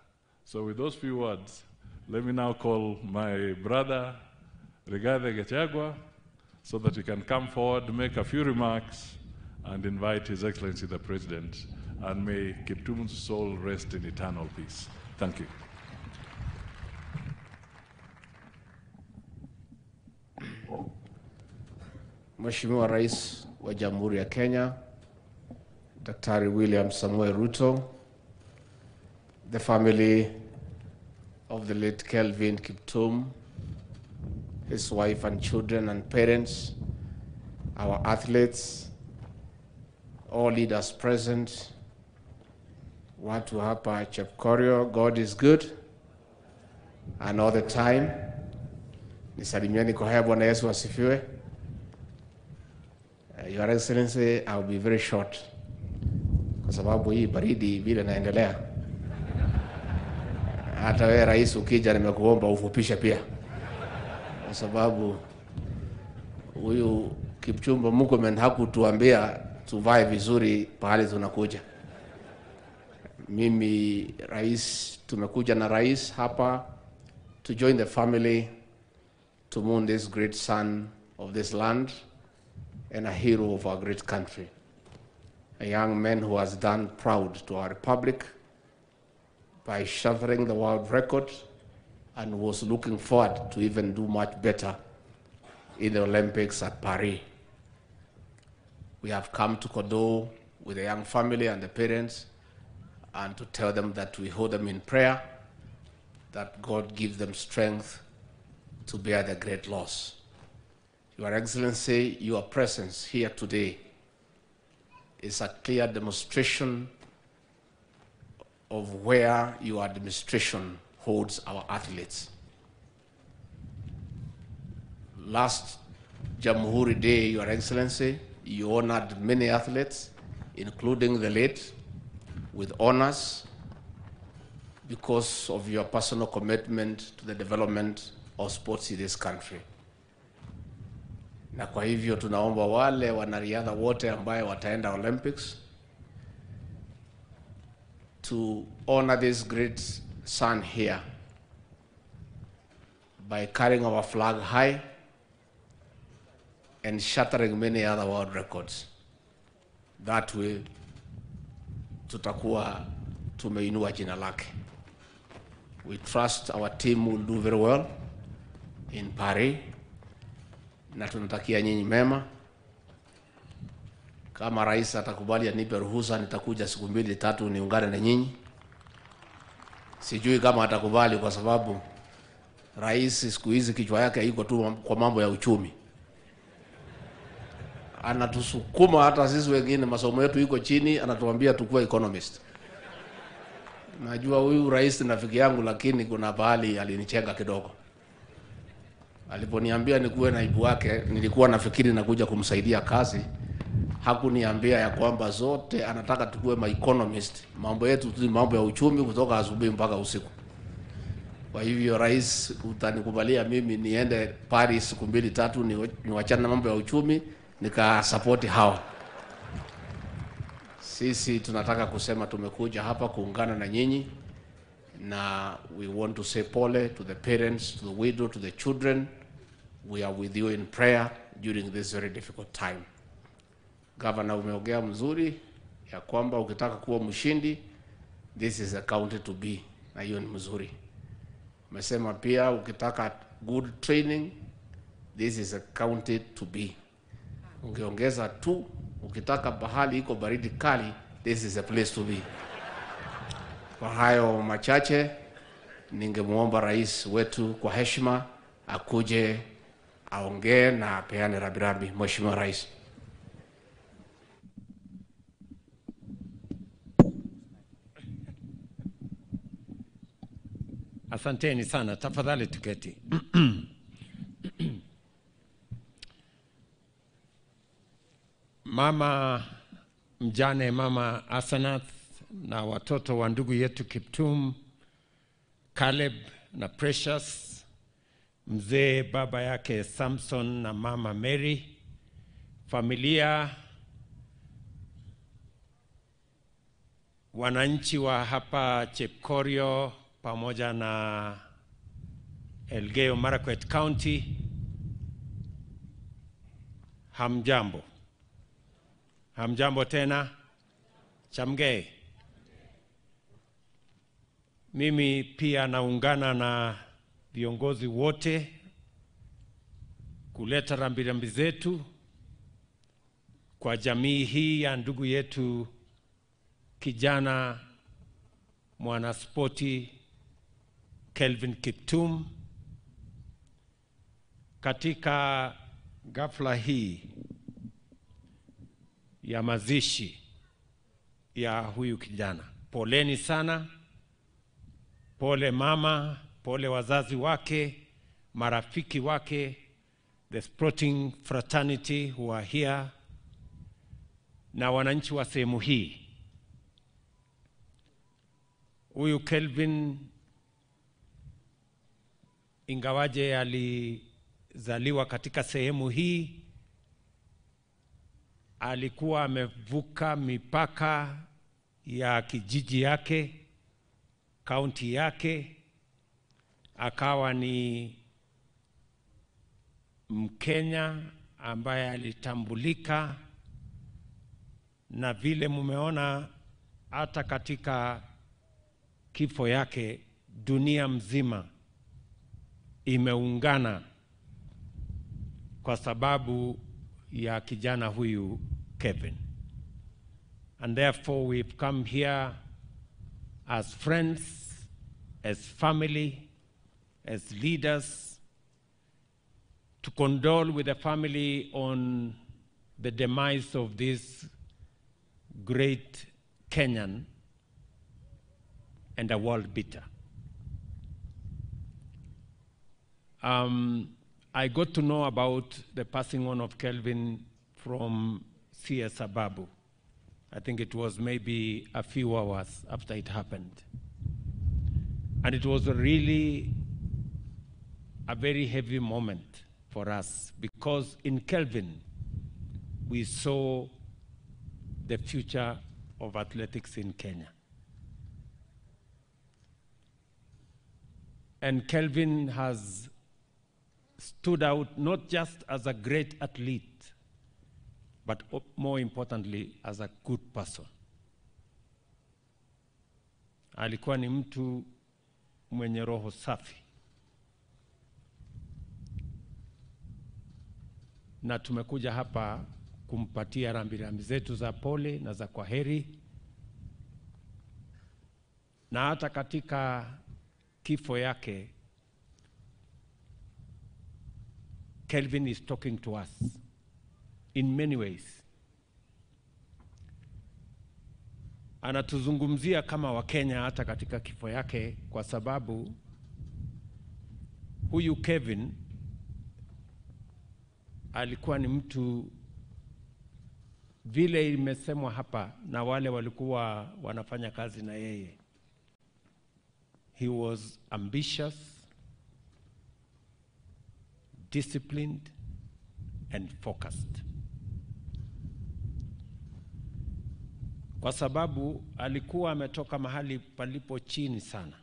So with those few words, let me now call my brother, Rigathi Gachagua, so that he can come forward, make a few remarks, and invite His Excellency the President, and may Kiptum's soul rest in eternal peace. Thank you. Mheshimiwa Rais wa Jamhuri ya Kenya, Daktari William Samoei Ruto, the family of the late Kelvin Kiptum, his wife and children and parents, our athletes, all leaders present, watu hapa Chepkorio, God is good, and all the time. Nisalimieni kwa haya. Bwana Yesu asifiwe. Your Excellency, I will be very short, kwa sababu hii baridi vile naendelea. Hata wewe rais ukija nimekuomba ufupishe pia, kwa sababu huyu Kipchumba Murkomen hakutuambia tuvae vizuri pahali tunakuja. Mimi rais, tumekuja na rais hapa to join the family to mourn this great son of this land and a hero of our great country, a young man who has done proud to our republic by shattering the world record and was looking forward to even do much better in the Olympics at Paris. We have come to condole with the young family and the parents and to tell them that we hold them in prayer, that God gives them strength to bear the great loss. Your Excellency, your presence here today is a clear demonstration of where your administration holds our athletes. Last Jamhuri Day, Your Excellency, you honored many athletes, including the late, with honors because of your personal commitment to the development of sports in this country. Na kwa hivyo tunaomba wale wanariadha wote ambaye wataenda Olympics to honor this great son here by carrying our flag high and shattering many other world records. That way tutakuwa tumeinua jina lake. We trust our team will do very well in Paris, na tunatakia nyinyi mema. Kama rais atakubali anipe ruhusa, nitakuja siku 2-3 niungane na nyinyi. Sijui kama atakubali, kwa sababu rais siku hizi kichwa yake iko tu kwa mambo ya uchumi. Anatusukuma hata sisi wengine masomo yetu iko chini, anatuambia tukue economist. Najua huyu rais ni rafiki yangu, lakini kuna bahali alinichenga kidogo. Aliponiambia nikuwe naibu wake, nilikuwa nafikiri nakuja kumsaidia kazi. Hakuniambia ya kwamba zote anataka tukue ma economist. Mambo yetu tu mambo ya uchumi kutoka asubuhi mpaka usiku. Kwa hivyo rais, utanikubalia mimi niende Paris siku 2-3 niwachane na mambo ya uchumi, nikasupport hawa. Sisi tunataka kusema tumekuja hapa kuungana na nyinyi, na we want to say pole to the parents, to the widow, to the children. We are with you in prayer during this very difficult time. Governor, umeongea mzuri ya kwamba ukitaka kuwa mshindi, this is a county to be, na hiyo ni mzuri. Umesema pia ukitaka good training, this is a county to be. Ungeongeza tu, ukitaka bahali iko baridi kali, this is a place to be. Kwa hayo machache, ningemuomba rais wetu kwa heshima akuje aongee na peane rabirambi. Mheshimiwa Rais. Asanteni sana, tafadhali tuketi. Mama mjane, Mama Asanath, na watoto wa ndugu yetu Kiptum, Caleb na Precious, mzee baba yake Samson na Mama Mary, familia, wananchi wa hapa Chepkorio pamoja na Elgeyo Marakwet County, hamjambo. Hamjambo tena. Chamgei. Mimi pia naungana na viongozi wote kuleta rambirambi zetu kwa jamii hii ya ndugu yetu kijana mwanaspoti Kelvin Kiptum. Katika ghafla hii ya mazishi ya huyu kijana, poleni sana. Pole mama, pole wazazi wake, marafiki wake, the sporting fraternity who are here, na wananchi wa sehemu hii. Huyu Kelvin, ingawaje alizaliwa katika sehemu hii, alikuwa amevuka mipaka ya kijiji yake, kaunti yake, akawa ni Mkenya ambaye alitambulika, na vile mumeona hata katika kifo yake dunia mzima imeungana kwa sababu ya kijana huyu Kevin. And therefore we've come here as friends, as family, as leaders, to condole with the family on the demise of this great Kenyan and a world beater. I got to know about the passing on of Kelvin from CS Ababu. I think it was maybe a few hours after it happened. And it was really a very heavy moment for us, because in Kelvin, we saw the future of athletics in Kenya. And Kelvin has stood out not just as a great athlete, but more importantly, as a good person. Alikuwa ni mtu mwenye roho safi. Na tumekuja hapa kumpatia rambirambi zetu za pole na za kwaheri. Na hata katika kifo yake, Kelvin is talking to us in many ways. Anatuzungumzia kama Wakenya hata katika kifo yake, kwa sababu huyu Kevin alikuwa ni mtu, vile imesemwa hapa na wale walikuwa wanafanya kazi na yeye. He was ambitious, disciplined and focused. Kwa sababu alikuwa ametoka mahali palipo chini sana.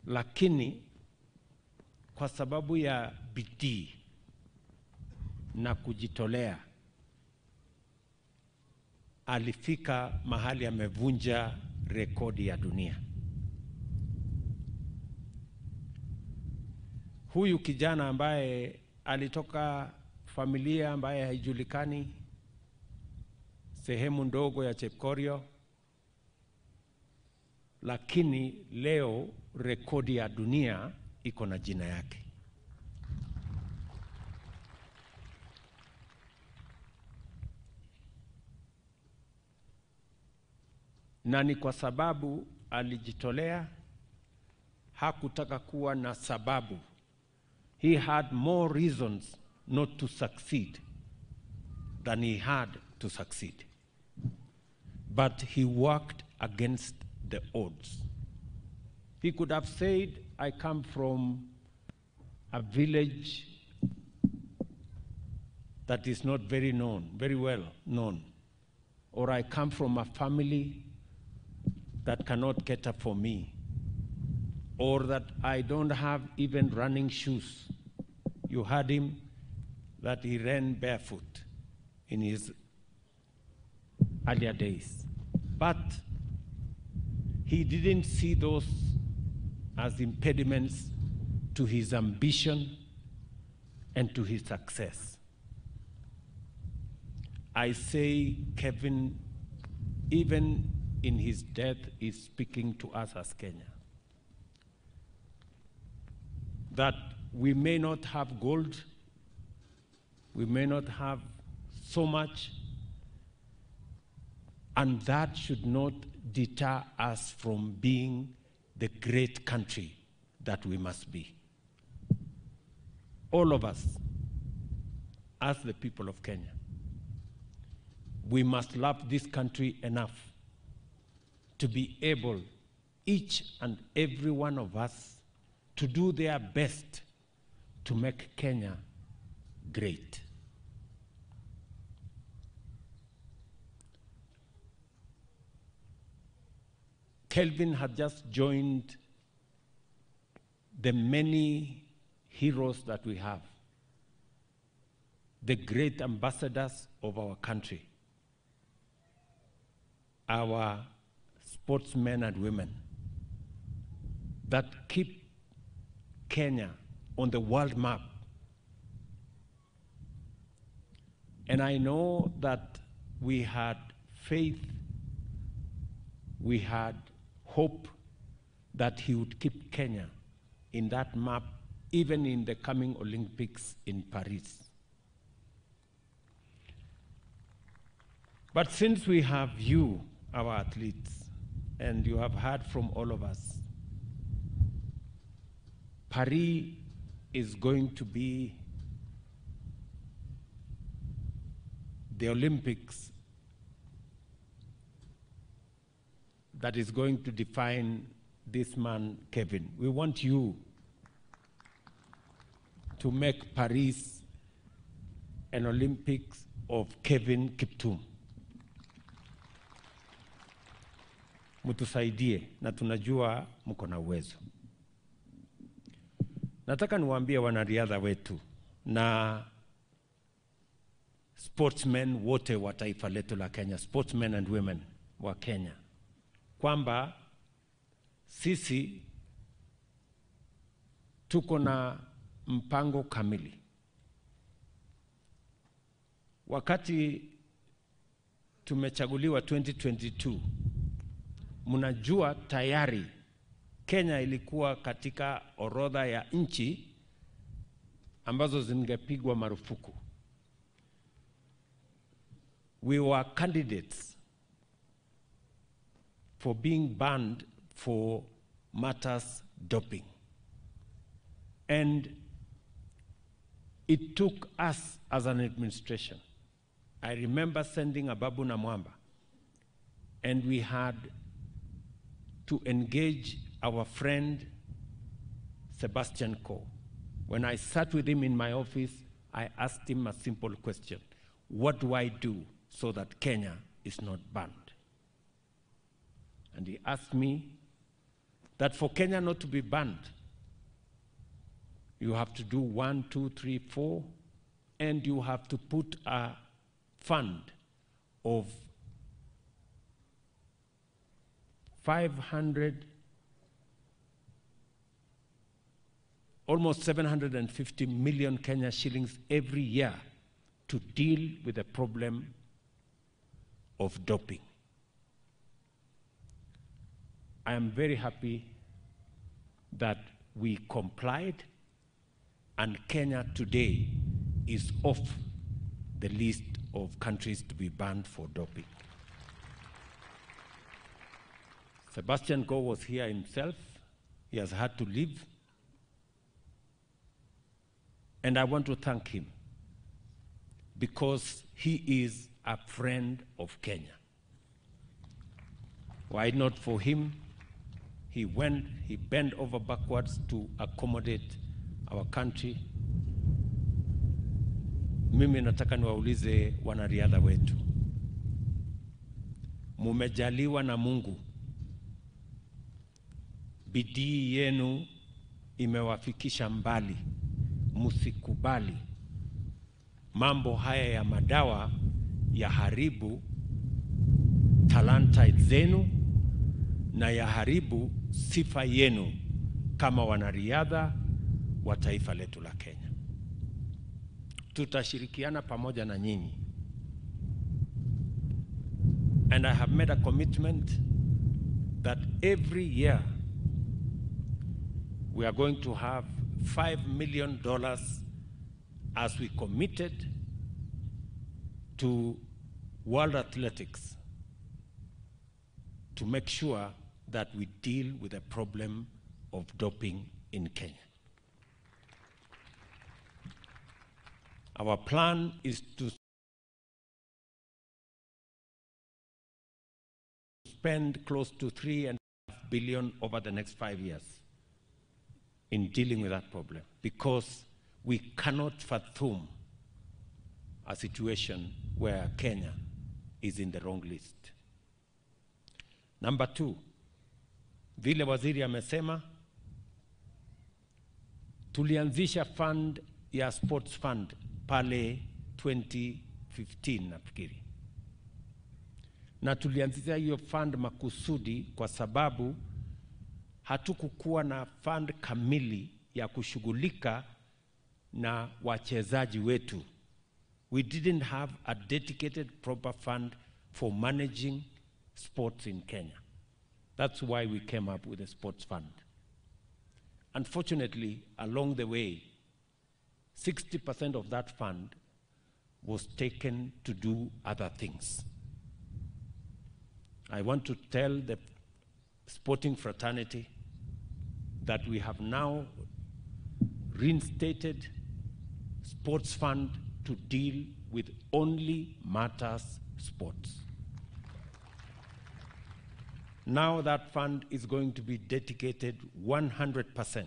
Lakini kwa sababu ya bidii na kujitolea, alifika mahali amevunja rekodi ya dunia. Huyu kijana ambaye alitoka familia ambaye haijulikani, sehemu ndogo ya Chepkorio, lakini leo rekodi ya dunia iko na jina yake. Na ni kwa sababu alijitolea, hakutaka kuwa na sababu. He had more reasons not to succeed than he had to succeed. But he worked against the odds. He could have said, I come from a village that is not very well known. Or I come from a family that cannot cater for me. Or that I don't have even running shoes. You heard him that he ran barefoot in his earlier days. But he didn't see those as impediments to his ambition and to his success. I say Kevin, even in his death, is speaking to us as Kenya. That we may not have gold, we may not have so much, and that should not deter us from being the great country that we must be. All of us, as the people of Kenya, we must love this country enough to be able, each and every one of us, to do their best to make Kenya great. Kelvin had just joined the many heroes that we have, the great ambassadors of our country, our sportsmen and women that keep Kenya on the world map. And I know that we had faith, we had hope that he would keep Kenya in that map, even in the coming Olympics in Paris. But since we have you, our athletes, and you have heard from all of us, Paris is going to be the Olympics that is going to define this man, Kevin. We want you to make Paris an Olympics of Kevin Kiptum. Mutusaidie na tunajua mko na uwezo. Nataka niwaambie wanariadha wetu, na sportsmen wote wa taifa letu la Kenya, sportsmen and women wa Kenya, kwamba sisi tuko na mpango kamili. Wakati tumechaguliwa 2022, mnajua tayari Kenya ilikuwa katika orodha ya nchi ambazo zingepigwa marufuku. We were candidates for being banned for matters doping. And it took us as an administration. I remember sending Ababu Namwamba, and we had to engage our friend Sebastian Coe. When I sat with him in my office, I asked him a simple question: what do I do so that Kenya is not banned? And he asked me that for Kenya not to be banned, you have to do 1, 2, 3, 4, and you have to put a fund of 500, almost 750 million Kenya shillings every year to deal with the problem of doping. I am very happy that we complied, and Kenya today is off the list of countries to be banned for doping. Sebastian Coe was here himself. He has had to leave. And I want to thank him because he is a friend of Kenya. Why not for him? He bent over backwards to accommodate our country. Mimi nataka niwaulize wanariadha wetu, mumejaliwa na Mungu, bidii yenu imewafikisha mbali. Musikubali mambo haya ya madawa ya haribu talanta zenu na ya haribu sifa yenu kama wanariadha wa taifa letu la Kenya. Tutashirikiana pamoja na nyinyi. And I have made a commitment that every year we are going to have $5 million as we committed to World Athletics to make sure that we deal with the problem of doping in Kenya. Our plan is to spend close to $3.5 billion over the next 5 years in dealing with that problem, because we cannot fathom a situation where Kenya is in the wrong list. Number 2, vile waziri amesema, tulianzisha fund ya sports fund pale 2015 nafikiri. Na tulianzisha hiyo fund makusudi kwa sababu hatukukuwa na fund kamili ya kushughulika na wachezaji wetu. We didn't have a dedicated proper fund for managing sports in Kenya. That's why we came up with a sports fund. Unfortunately, along the way, 60% of that fund was taken to do other things. I want to tell the sporting fraternity that we have now reinstated sports fund to deal with only matters sports. Now that fund is going to be dedicated 100%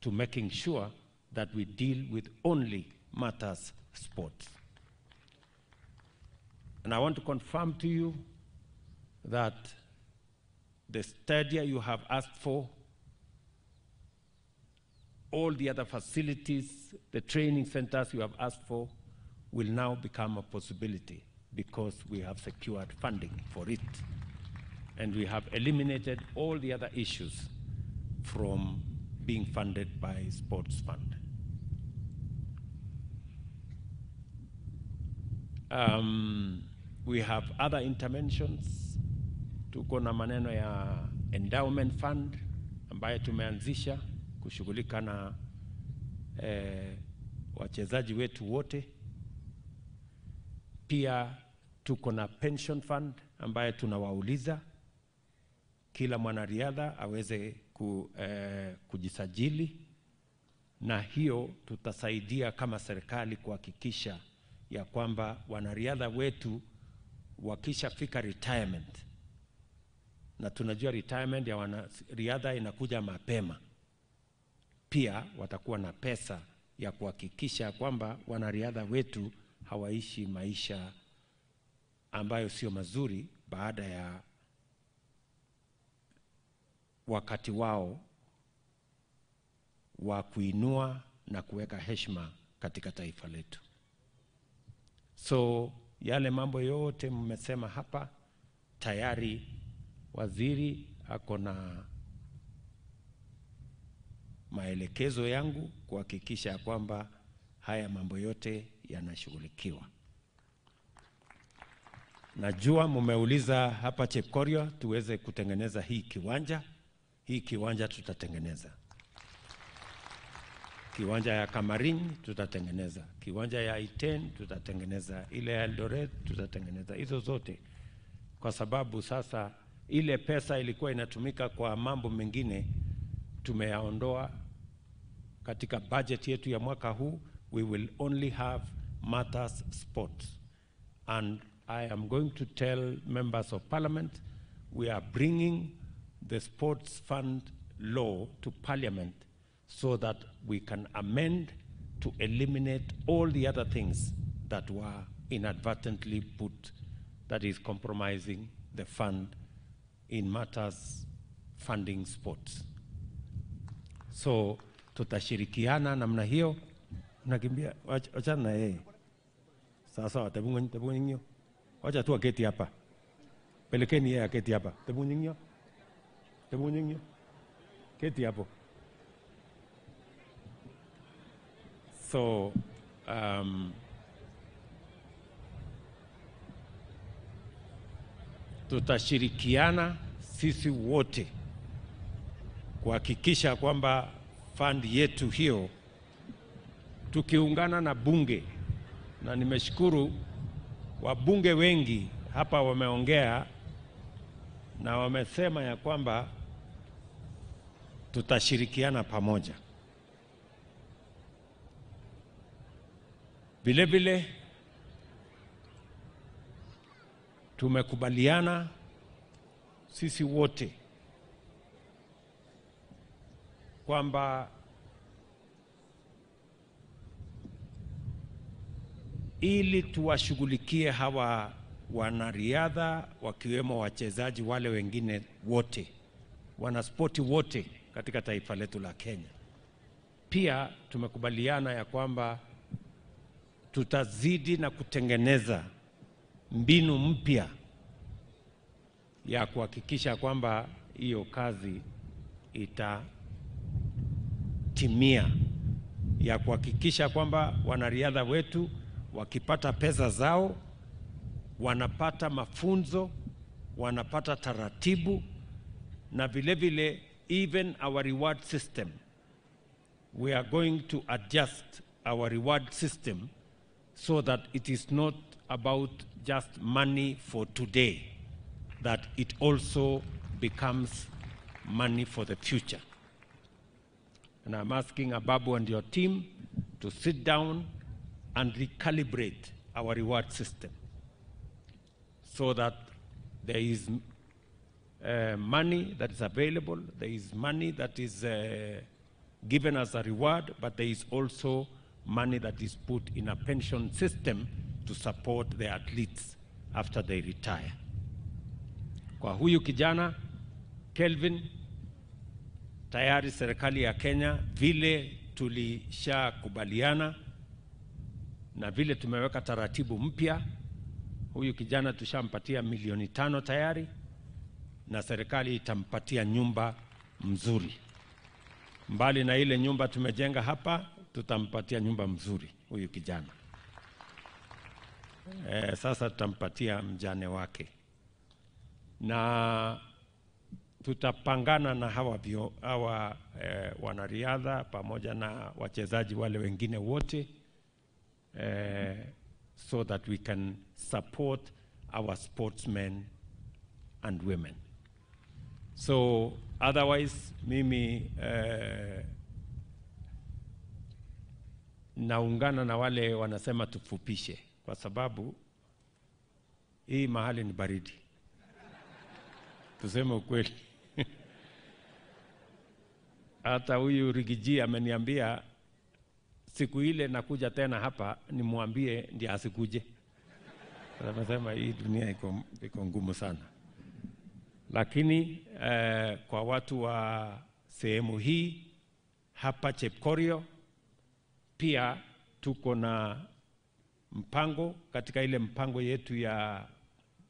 to making sure that we deal with only matters sports. And I want to confirm to you that the stadia you have asked for, all the other facilities, the training centers you have asked for, will now become a possibility because we have secured funding for it. And we have eliminated all the other issues from being funded by sports fund. We have other interventions. Tuko na maneno ya endowment fund ambayo tumeanzisha kushughulika na wachezaji wetu wote. Pia tuko na pension fund ambayo tunawauliza kila mwanariadha aweze kujisajili, na hiyo tutasaidia kama serikali kuhakikisha ya kwamba wanariadha wetu wakishafika retirement, na tunajua retirement ya wanariadha inakuja mapema, pia watakuwa na pesa ya kuhakikisha kwamba wanariadha wetu hawaishi maisha ambayo sio mazuri baada ya wakati wao wa kuinua na kuweka heshima katika taifa letu. So yale mambo yote mmesema hapa, tayari waziri ako na maelekezo yangu kuhakikisha kwamba haya mambo yote yanashughulikiwa. Najua mmeuliza hapa Chepkorio tuweze kutengeneza hii kiwanja. Hii kiwanja tutatengeneza. Kiwanja ya Kamarin tutatengeneza. Kiwanja ya Iten tutatengeneza. Ile ya Eldoret tutatengeneza. Hizo zote. Kwa sababu sasa ile pesa ilikuwa inatumika kwa mambo mengine tumeyaondoa katika budget yetu ya mwaka huu. We will only have matters sports. And I am going to tell members of parliament, we are bringing the sports fund law to parliament so that we can amend to eliminate all the other things that were inadvertently put, that is compromising the fund in matters funding sports. So tutashirikiana namna hiyo. Nakimbia acha na yeye. Sasa tabunyo. Wacha tu aketi hapa. Pelekeni yeye aketi hapa. Tabunyo. Keti hapo. So tutashirikiana sisi wote kuhakikisha kwamba fund yetu hiyo tukiungana na bunge, na nimeshukuru wabunge wengi hapa wameongea na wamesema ya kwamba tutashirikiana pamoja. Vile vile tumekubaliana sisi wote kwamba ili tuwashughulikie hawa wanariadha wakiwemo wachezaji wale wengine wote, wanaspoti wote katika taifa letu la Kenya. Pia tumekubaliana ya kwamba tutazidi na kutengeneza mbinu mpya ya kuhakikisha kwamba hiyo kazi itatimia, ya kuhakikisha kwamba wanariadha wetu wakipata pesa zao wanapata mafunzo, wanapata taratibu, na vile vile even our reward system, we are going to adjust our reward system so that it is not about just money for today, that it also becomes money for the future. And I'm asking Ababu and your team to sit down and recalibrate our reward system so that there is money that is available, there is money that is given as a reward, but there is also money that is put in a pension system to support the athletes after they retire. Kwa huyu kijana Kelvin, tayari serikali ya Kenya vile tulishakubaliana na vile tumeweka taratibu mpya, huyu kijana tushampatia milioni 5 tayari, na serikali itampatia nyumba mzuri. Mbali na ile nyumba tumejenga hapa, tutampatia nyumba mzuri huyu kijana. Sasa tutampatia mjane wake, na tutapangana na hawa wanariadha pamoja na wachezaji wale wengine wote, so that we can support our sportsmen and women. So otherwise mimi naungana na wale wanasema tufupishe, kwa sababu hii mahali ni baridi. Tuseme ukweli. Hata huyu Rigiji ameniambia siku ile nakuja tena hapa nimwambie ndiye asikuje. Anasema hii dunia iko ngumu sana. Lakini kwa watu wa sehemu hii hapa Chepkorio pia tuko na mpango katika ile mpango yetu ya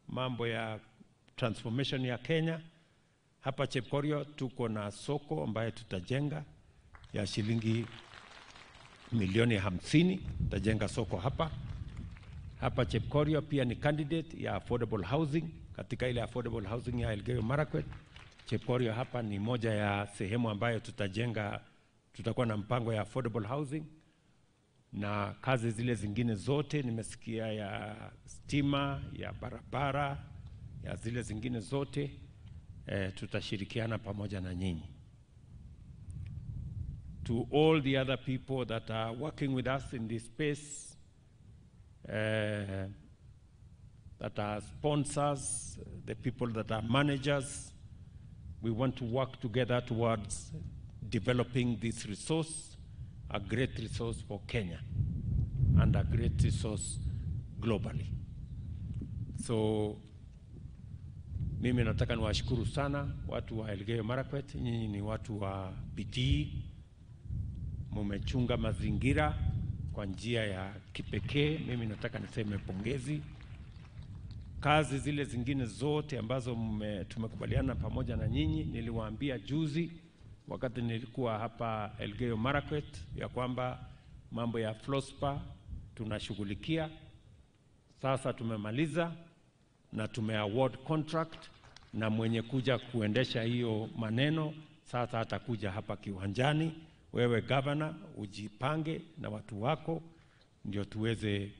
mambo ya transformation ya Kenya. Hapa Chepkorio tuko na soko ambaye tutajenga ya shilingi milioni 50. Tutajenga soko hapa Chepkorio. Pia ni candidate ya affordable housing. Katika ile affordable housing ya Elgeyo Marakwet, Chepkorio hapa ni moja ya sehemu ambayo tutajenga, tutakuwa na mpango ya affordable housing. Na kazi zile zingine zote nimesikia, ya stima, ya barabara, ya zile zingine zote tutashirikiana pamoja na nyinyi. To all the other people that are working with us in this space, that are sponsors, the people that are managers, we want to work together towards developing this resource, a great resource for Kenya and a great resource globally. So mimi nataka niwashukuru sana watu wa Elgeyo Marakwet. Nyinyi ni watu wa bidii, mumechunga mazingira kwa njia ya kipekee. Mimi nataka niseme pongezi. Kazi zile zingine zote ambazo tumekubaliana pamoja na nyinyi, niliwaambia juzi wakati nilikuwa hapa Elgeyo Marakwet ya kwamba mambo ya Flospa tunashughulikia. Sasa tumemaliza na tumeaward contract, na mwenye kuja kuendesha hiyo maneno sasa atakuja hapa kiwanjani. Wewe governor ujipange na watu wako ndio tuweze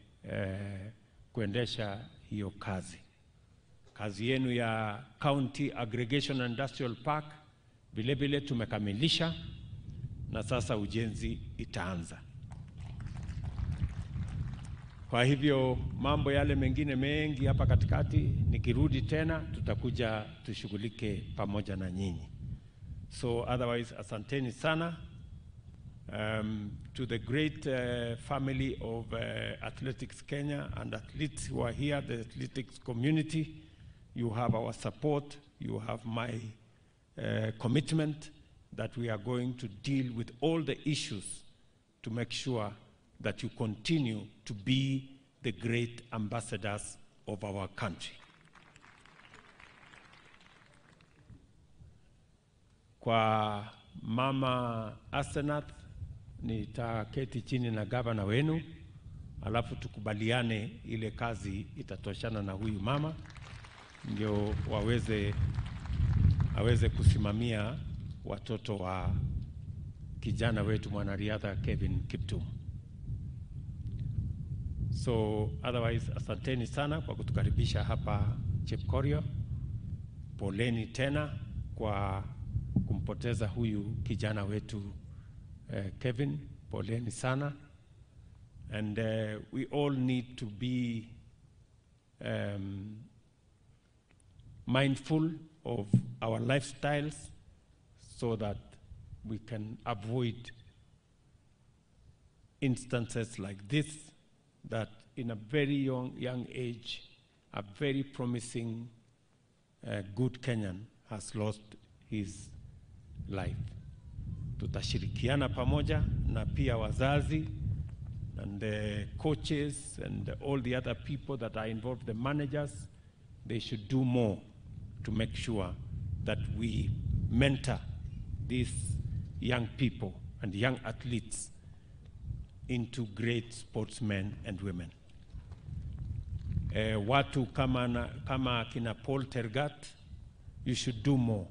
kuendesha hiyo kazi. Kazi yenu ya County Aggregation Industrial Park vile vile tumekamilisha, na sasa ujenzi itaanza. Kwa hivyo mambo yale mengine mengi hapa katikati nikirudi tena tutakuja tushughulike pamoja na nyinyi. So otherwise asanteni sana. To the great family of Athletics Kenya and athletes who are here, the athletics community, you have our support, you have my commitment that we are going to deal with all the issues to make sure that you continue to be the great ambassadors of our country. Kwa Mama Asenath, nitaketi chini na gavana wenu, alafu tukubaliane ile kazi itatoshana na huyu mama, ndio aweze kusimamia watoto wa kijana wetu mwanariadha Kevin Kiptum. So otherwise asanteni sana kwa kutukaribisha hapa Chepkorio. Poleni tena kwa kumpoteza huyu kijana wetu Kevin. Poleni sana. And we all need to be mindful of our lifestyles so that we can avoid instances like this, that in a very young age, a very promising, good Kenyan has lost his life. Tutashirikiana pamoja na pia wazazi and the coaches and all the other people that are involved, the managers, they should do more to make sure that we mentor these young people and young athletes into great sportsmen and women. Watu kama kina Paul Tergat, you should do more.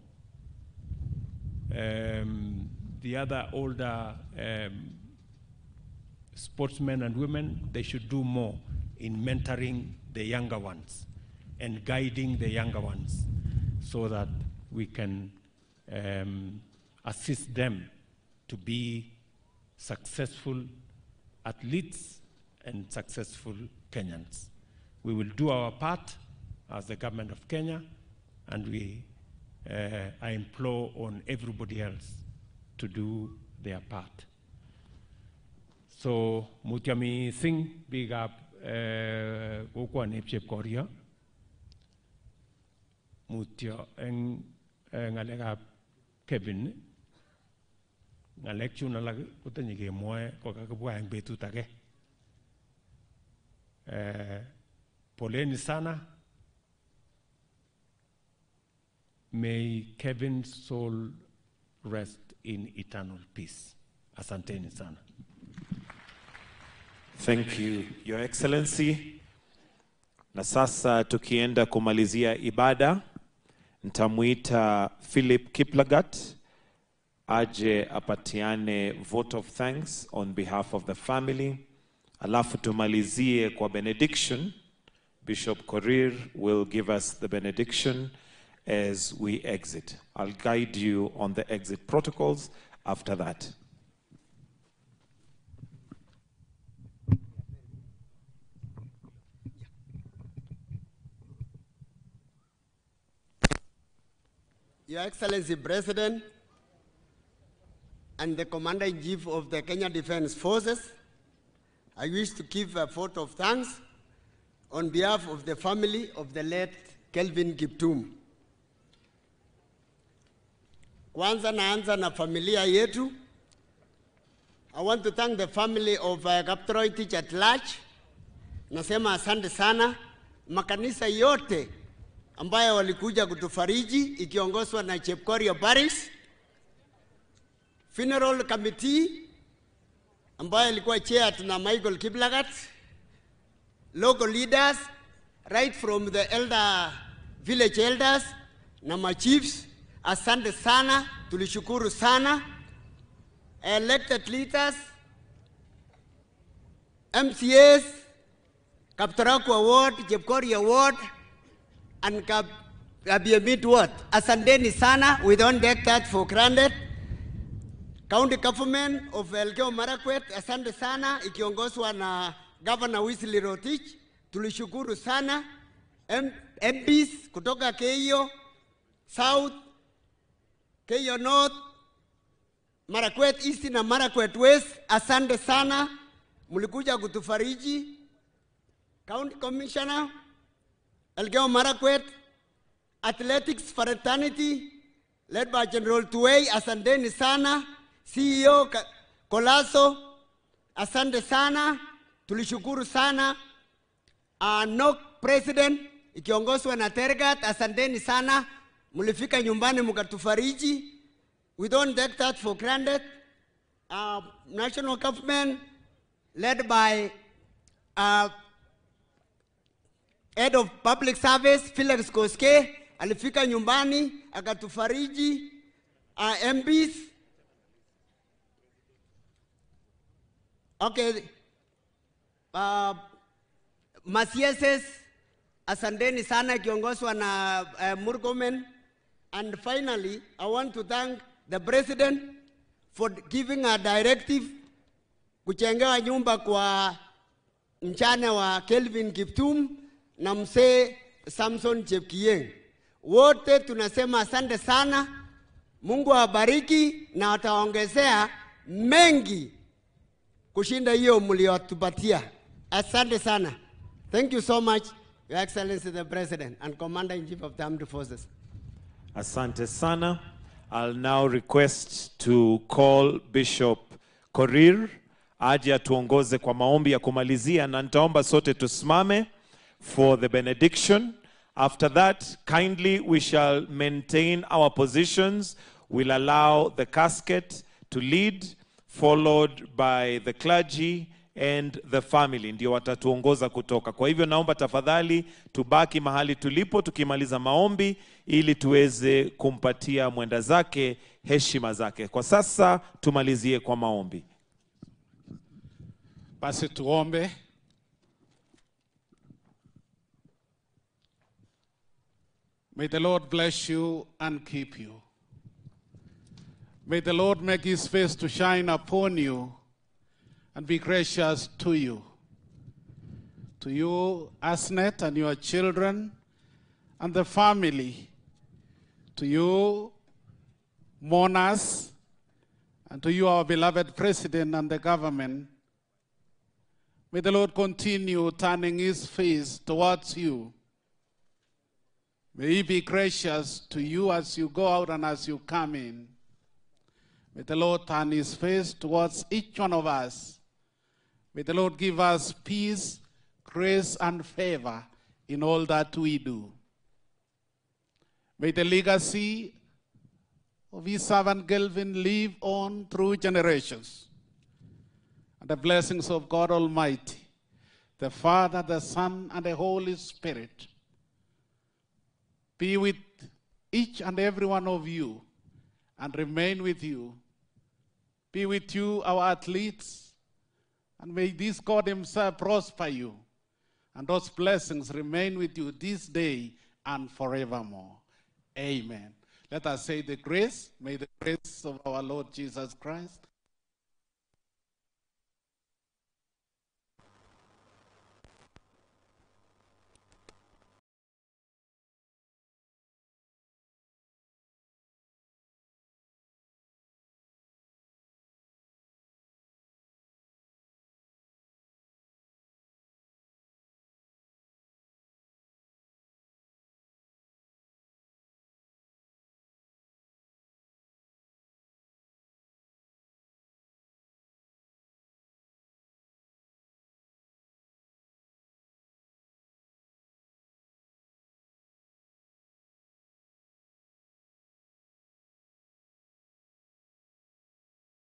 The other older sportsmen and women, they should do more in mentoring the younger ones and guiding the younger ones so that we can assist them to be successful athletes and successful Kenyans. We will do our part as the government of Kenya, and I implore on everybody else to do their part. So, Mutiami Singh, big up Okwa Nepchep Korea. Mutia ngalega Kevin. Ngalek chuna lag utanyige moe kokakabwa ang betu take. Poleni sana. May Kevin's soul rest in eternal peace. Asanteni sana. Thank you, Your Excellency. Na sasa tukienda kumalizia ibada, nitamuita Philip Kiplagat aje apatiane vote of thanks on behalf of the family. Alafu tumalizie kwa benediction. Bishop Korir will give us the benediction as we exit. I'll guide you on the exit protocols after that. Your Excellency President and the Commander-in-Chief of the Kenya Defense Forces, I wish to give a vote of thanks on behalf of the family of the late Kelvin Kiptum. Kwanza naanza na familia yetu. I want to thank the family of Kaptoroitich at large. Nasema asante sana. Makanisa yote ambayo walikuja kutufariji ikiongozwa na Chepkorio Paris. Funeral Committee ambayo ilikuwa chair na Michael Kiplagat. Local leaders, right from the village elders na ma chiefs, asante sana, tulishukuru sana. Elected leaders, MCAs, Kaptaraku Award, Chepkorio Award, and Kabiemit Award. Asanteni sana, we don't take that for granted. County government of Elgeyo Marakwet, asante sana, ikiongozwa na Governor Wesley Rotich, tulishukuru sana. MPs kutoka Keio South, Keio North, Marakwet East na Marakwet West, asante sana, mulikuja kutufariji. County Commissioner, Elgeyo Marakwet, Athletics Fraternity, led by General Tuwei, asanteni sana. CEO Kolaso, asante sana, tulishukuru sana. NOC President, ikiongozwa na Tergat, asanteni sana, mulifika nyumbani mukatufariji. We don't take that for granted. National government, led by Head of Public Service, Felix Koske, alifika nyumbani, akatufariji. MPs, okay, Masieses, asanteni sana, kiongozwa na Murkomen. And finally, I want to thank the President for giving a directive kuchengewa nyumba kwa mchane wa Kelvin Kiptum na mzee Samson Chepkieng. Wote tunasema asante sana, Mungu awabariki na ataongezea mengi kushinda hiyo mliotupatia. Asante sana. Thank you so much, Your Excellency the President and Commander-in-Chief of the Armed Forces. Asante sana. I'll now request to call Bishop Korir aje atuongoze kwa maombi ya kumalizia, na nitaomba sote tusimame for the benediction. After that, kindly we shall maintain our positions. We'll allow the casket to lead, followed by the clergy and the family. Ndio watatuongoza kutoka. Kwa hivyo naomba tafadhali tubaki mahali tulipo tukimaliza maombi ili tuweze kumpatia mwenda zake heshima zake. Kwa sasa tumalizie kwa maombi. Basi tuombe. May the Lord bless you and keep you. May the Lord make his face to shine upon you and be gracious to you. To you, Asnet, and your children, and the family. To you, mourners, and to you, our beloved President and the government. May the Lord continue turning his face towards you. May he be gracious to you as you go out and as you come in. May the Lord turn his face towards each one of us. May the Lord give us peace, grace, and favor in all that we do. May the legacy of his servant Kelvin live on through generations. And the blessings of God Almighty, the Father, the Son, and the Holy Spirit be with each and every one of you and remain with you. Be with you, our athletes, and may this God himself prosper you. And those blessings remain with you this day and forevermore. Amen. Let us say the grace. May the grace of our Lord Jesus Christ,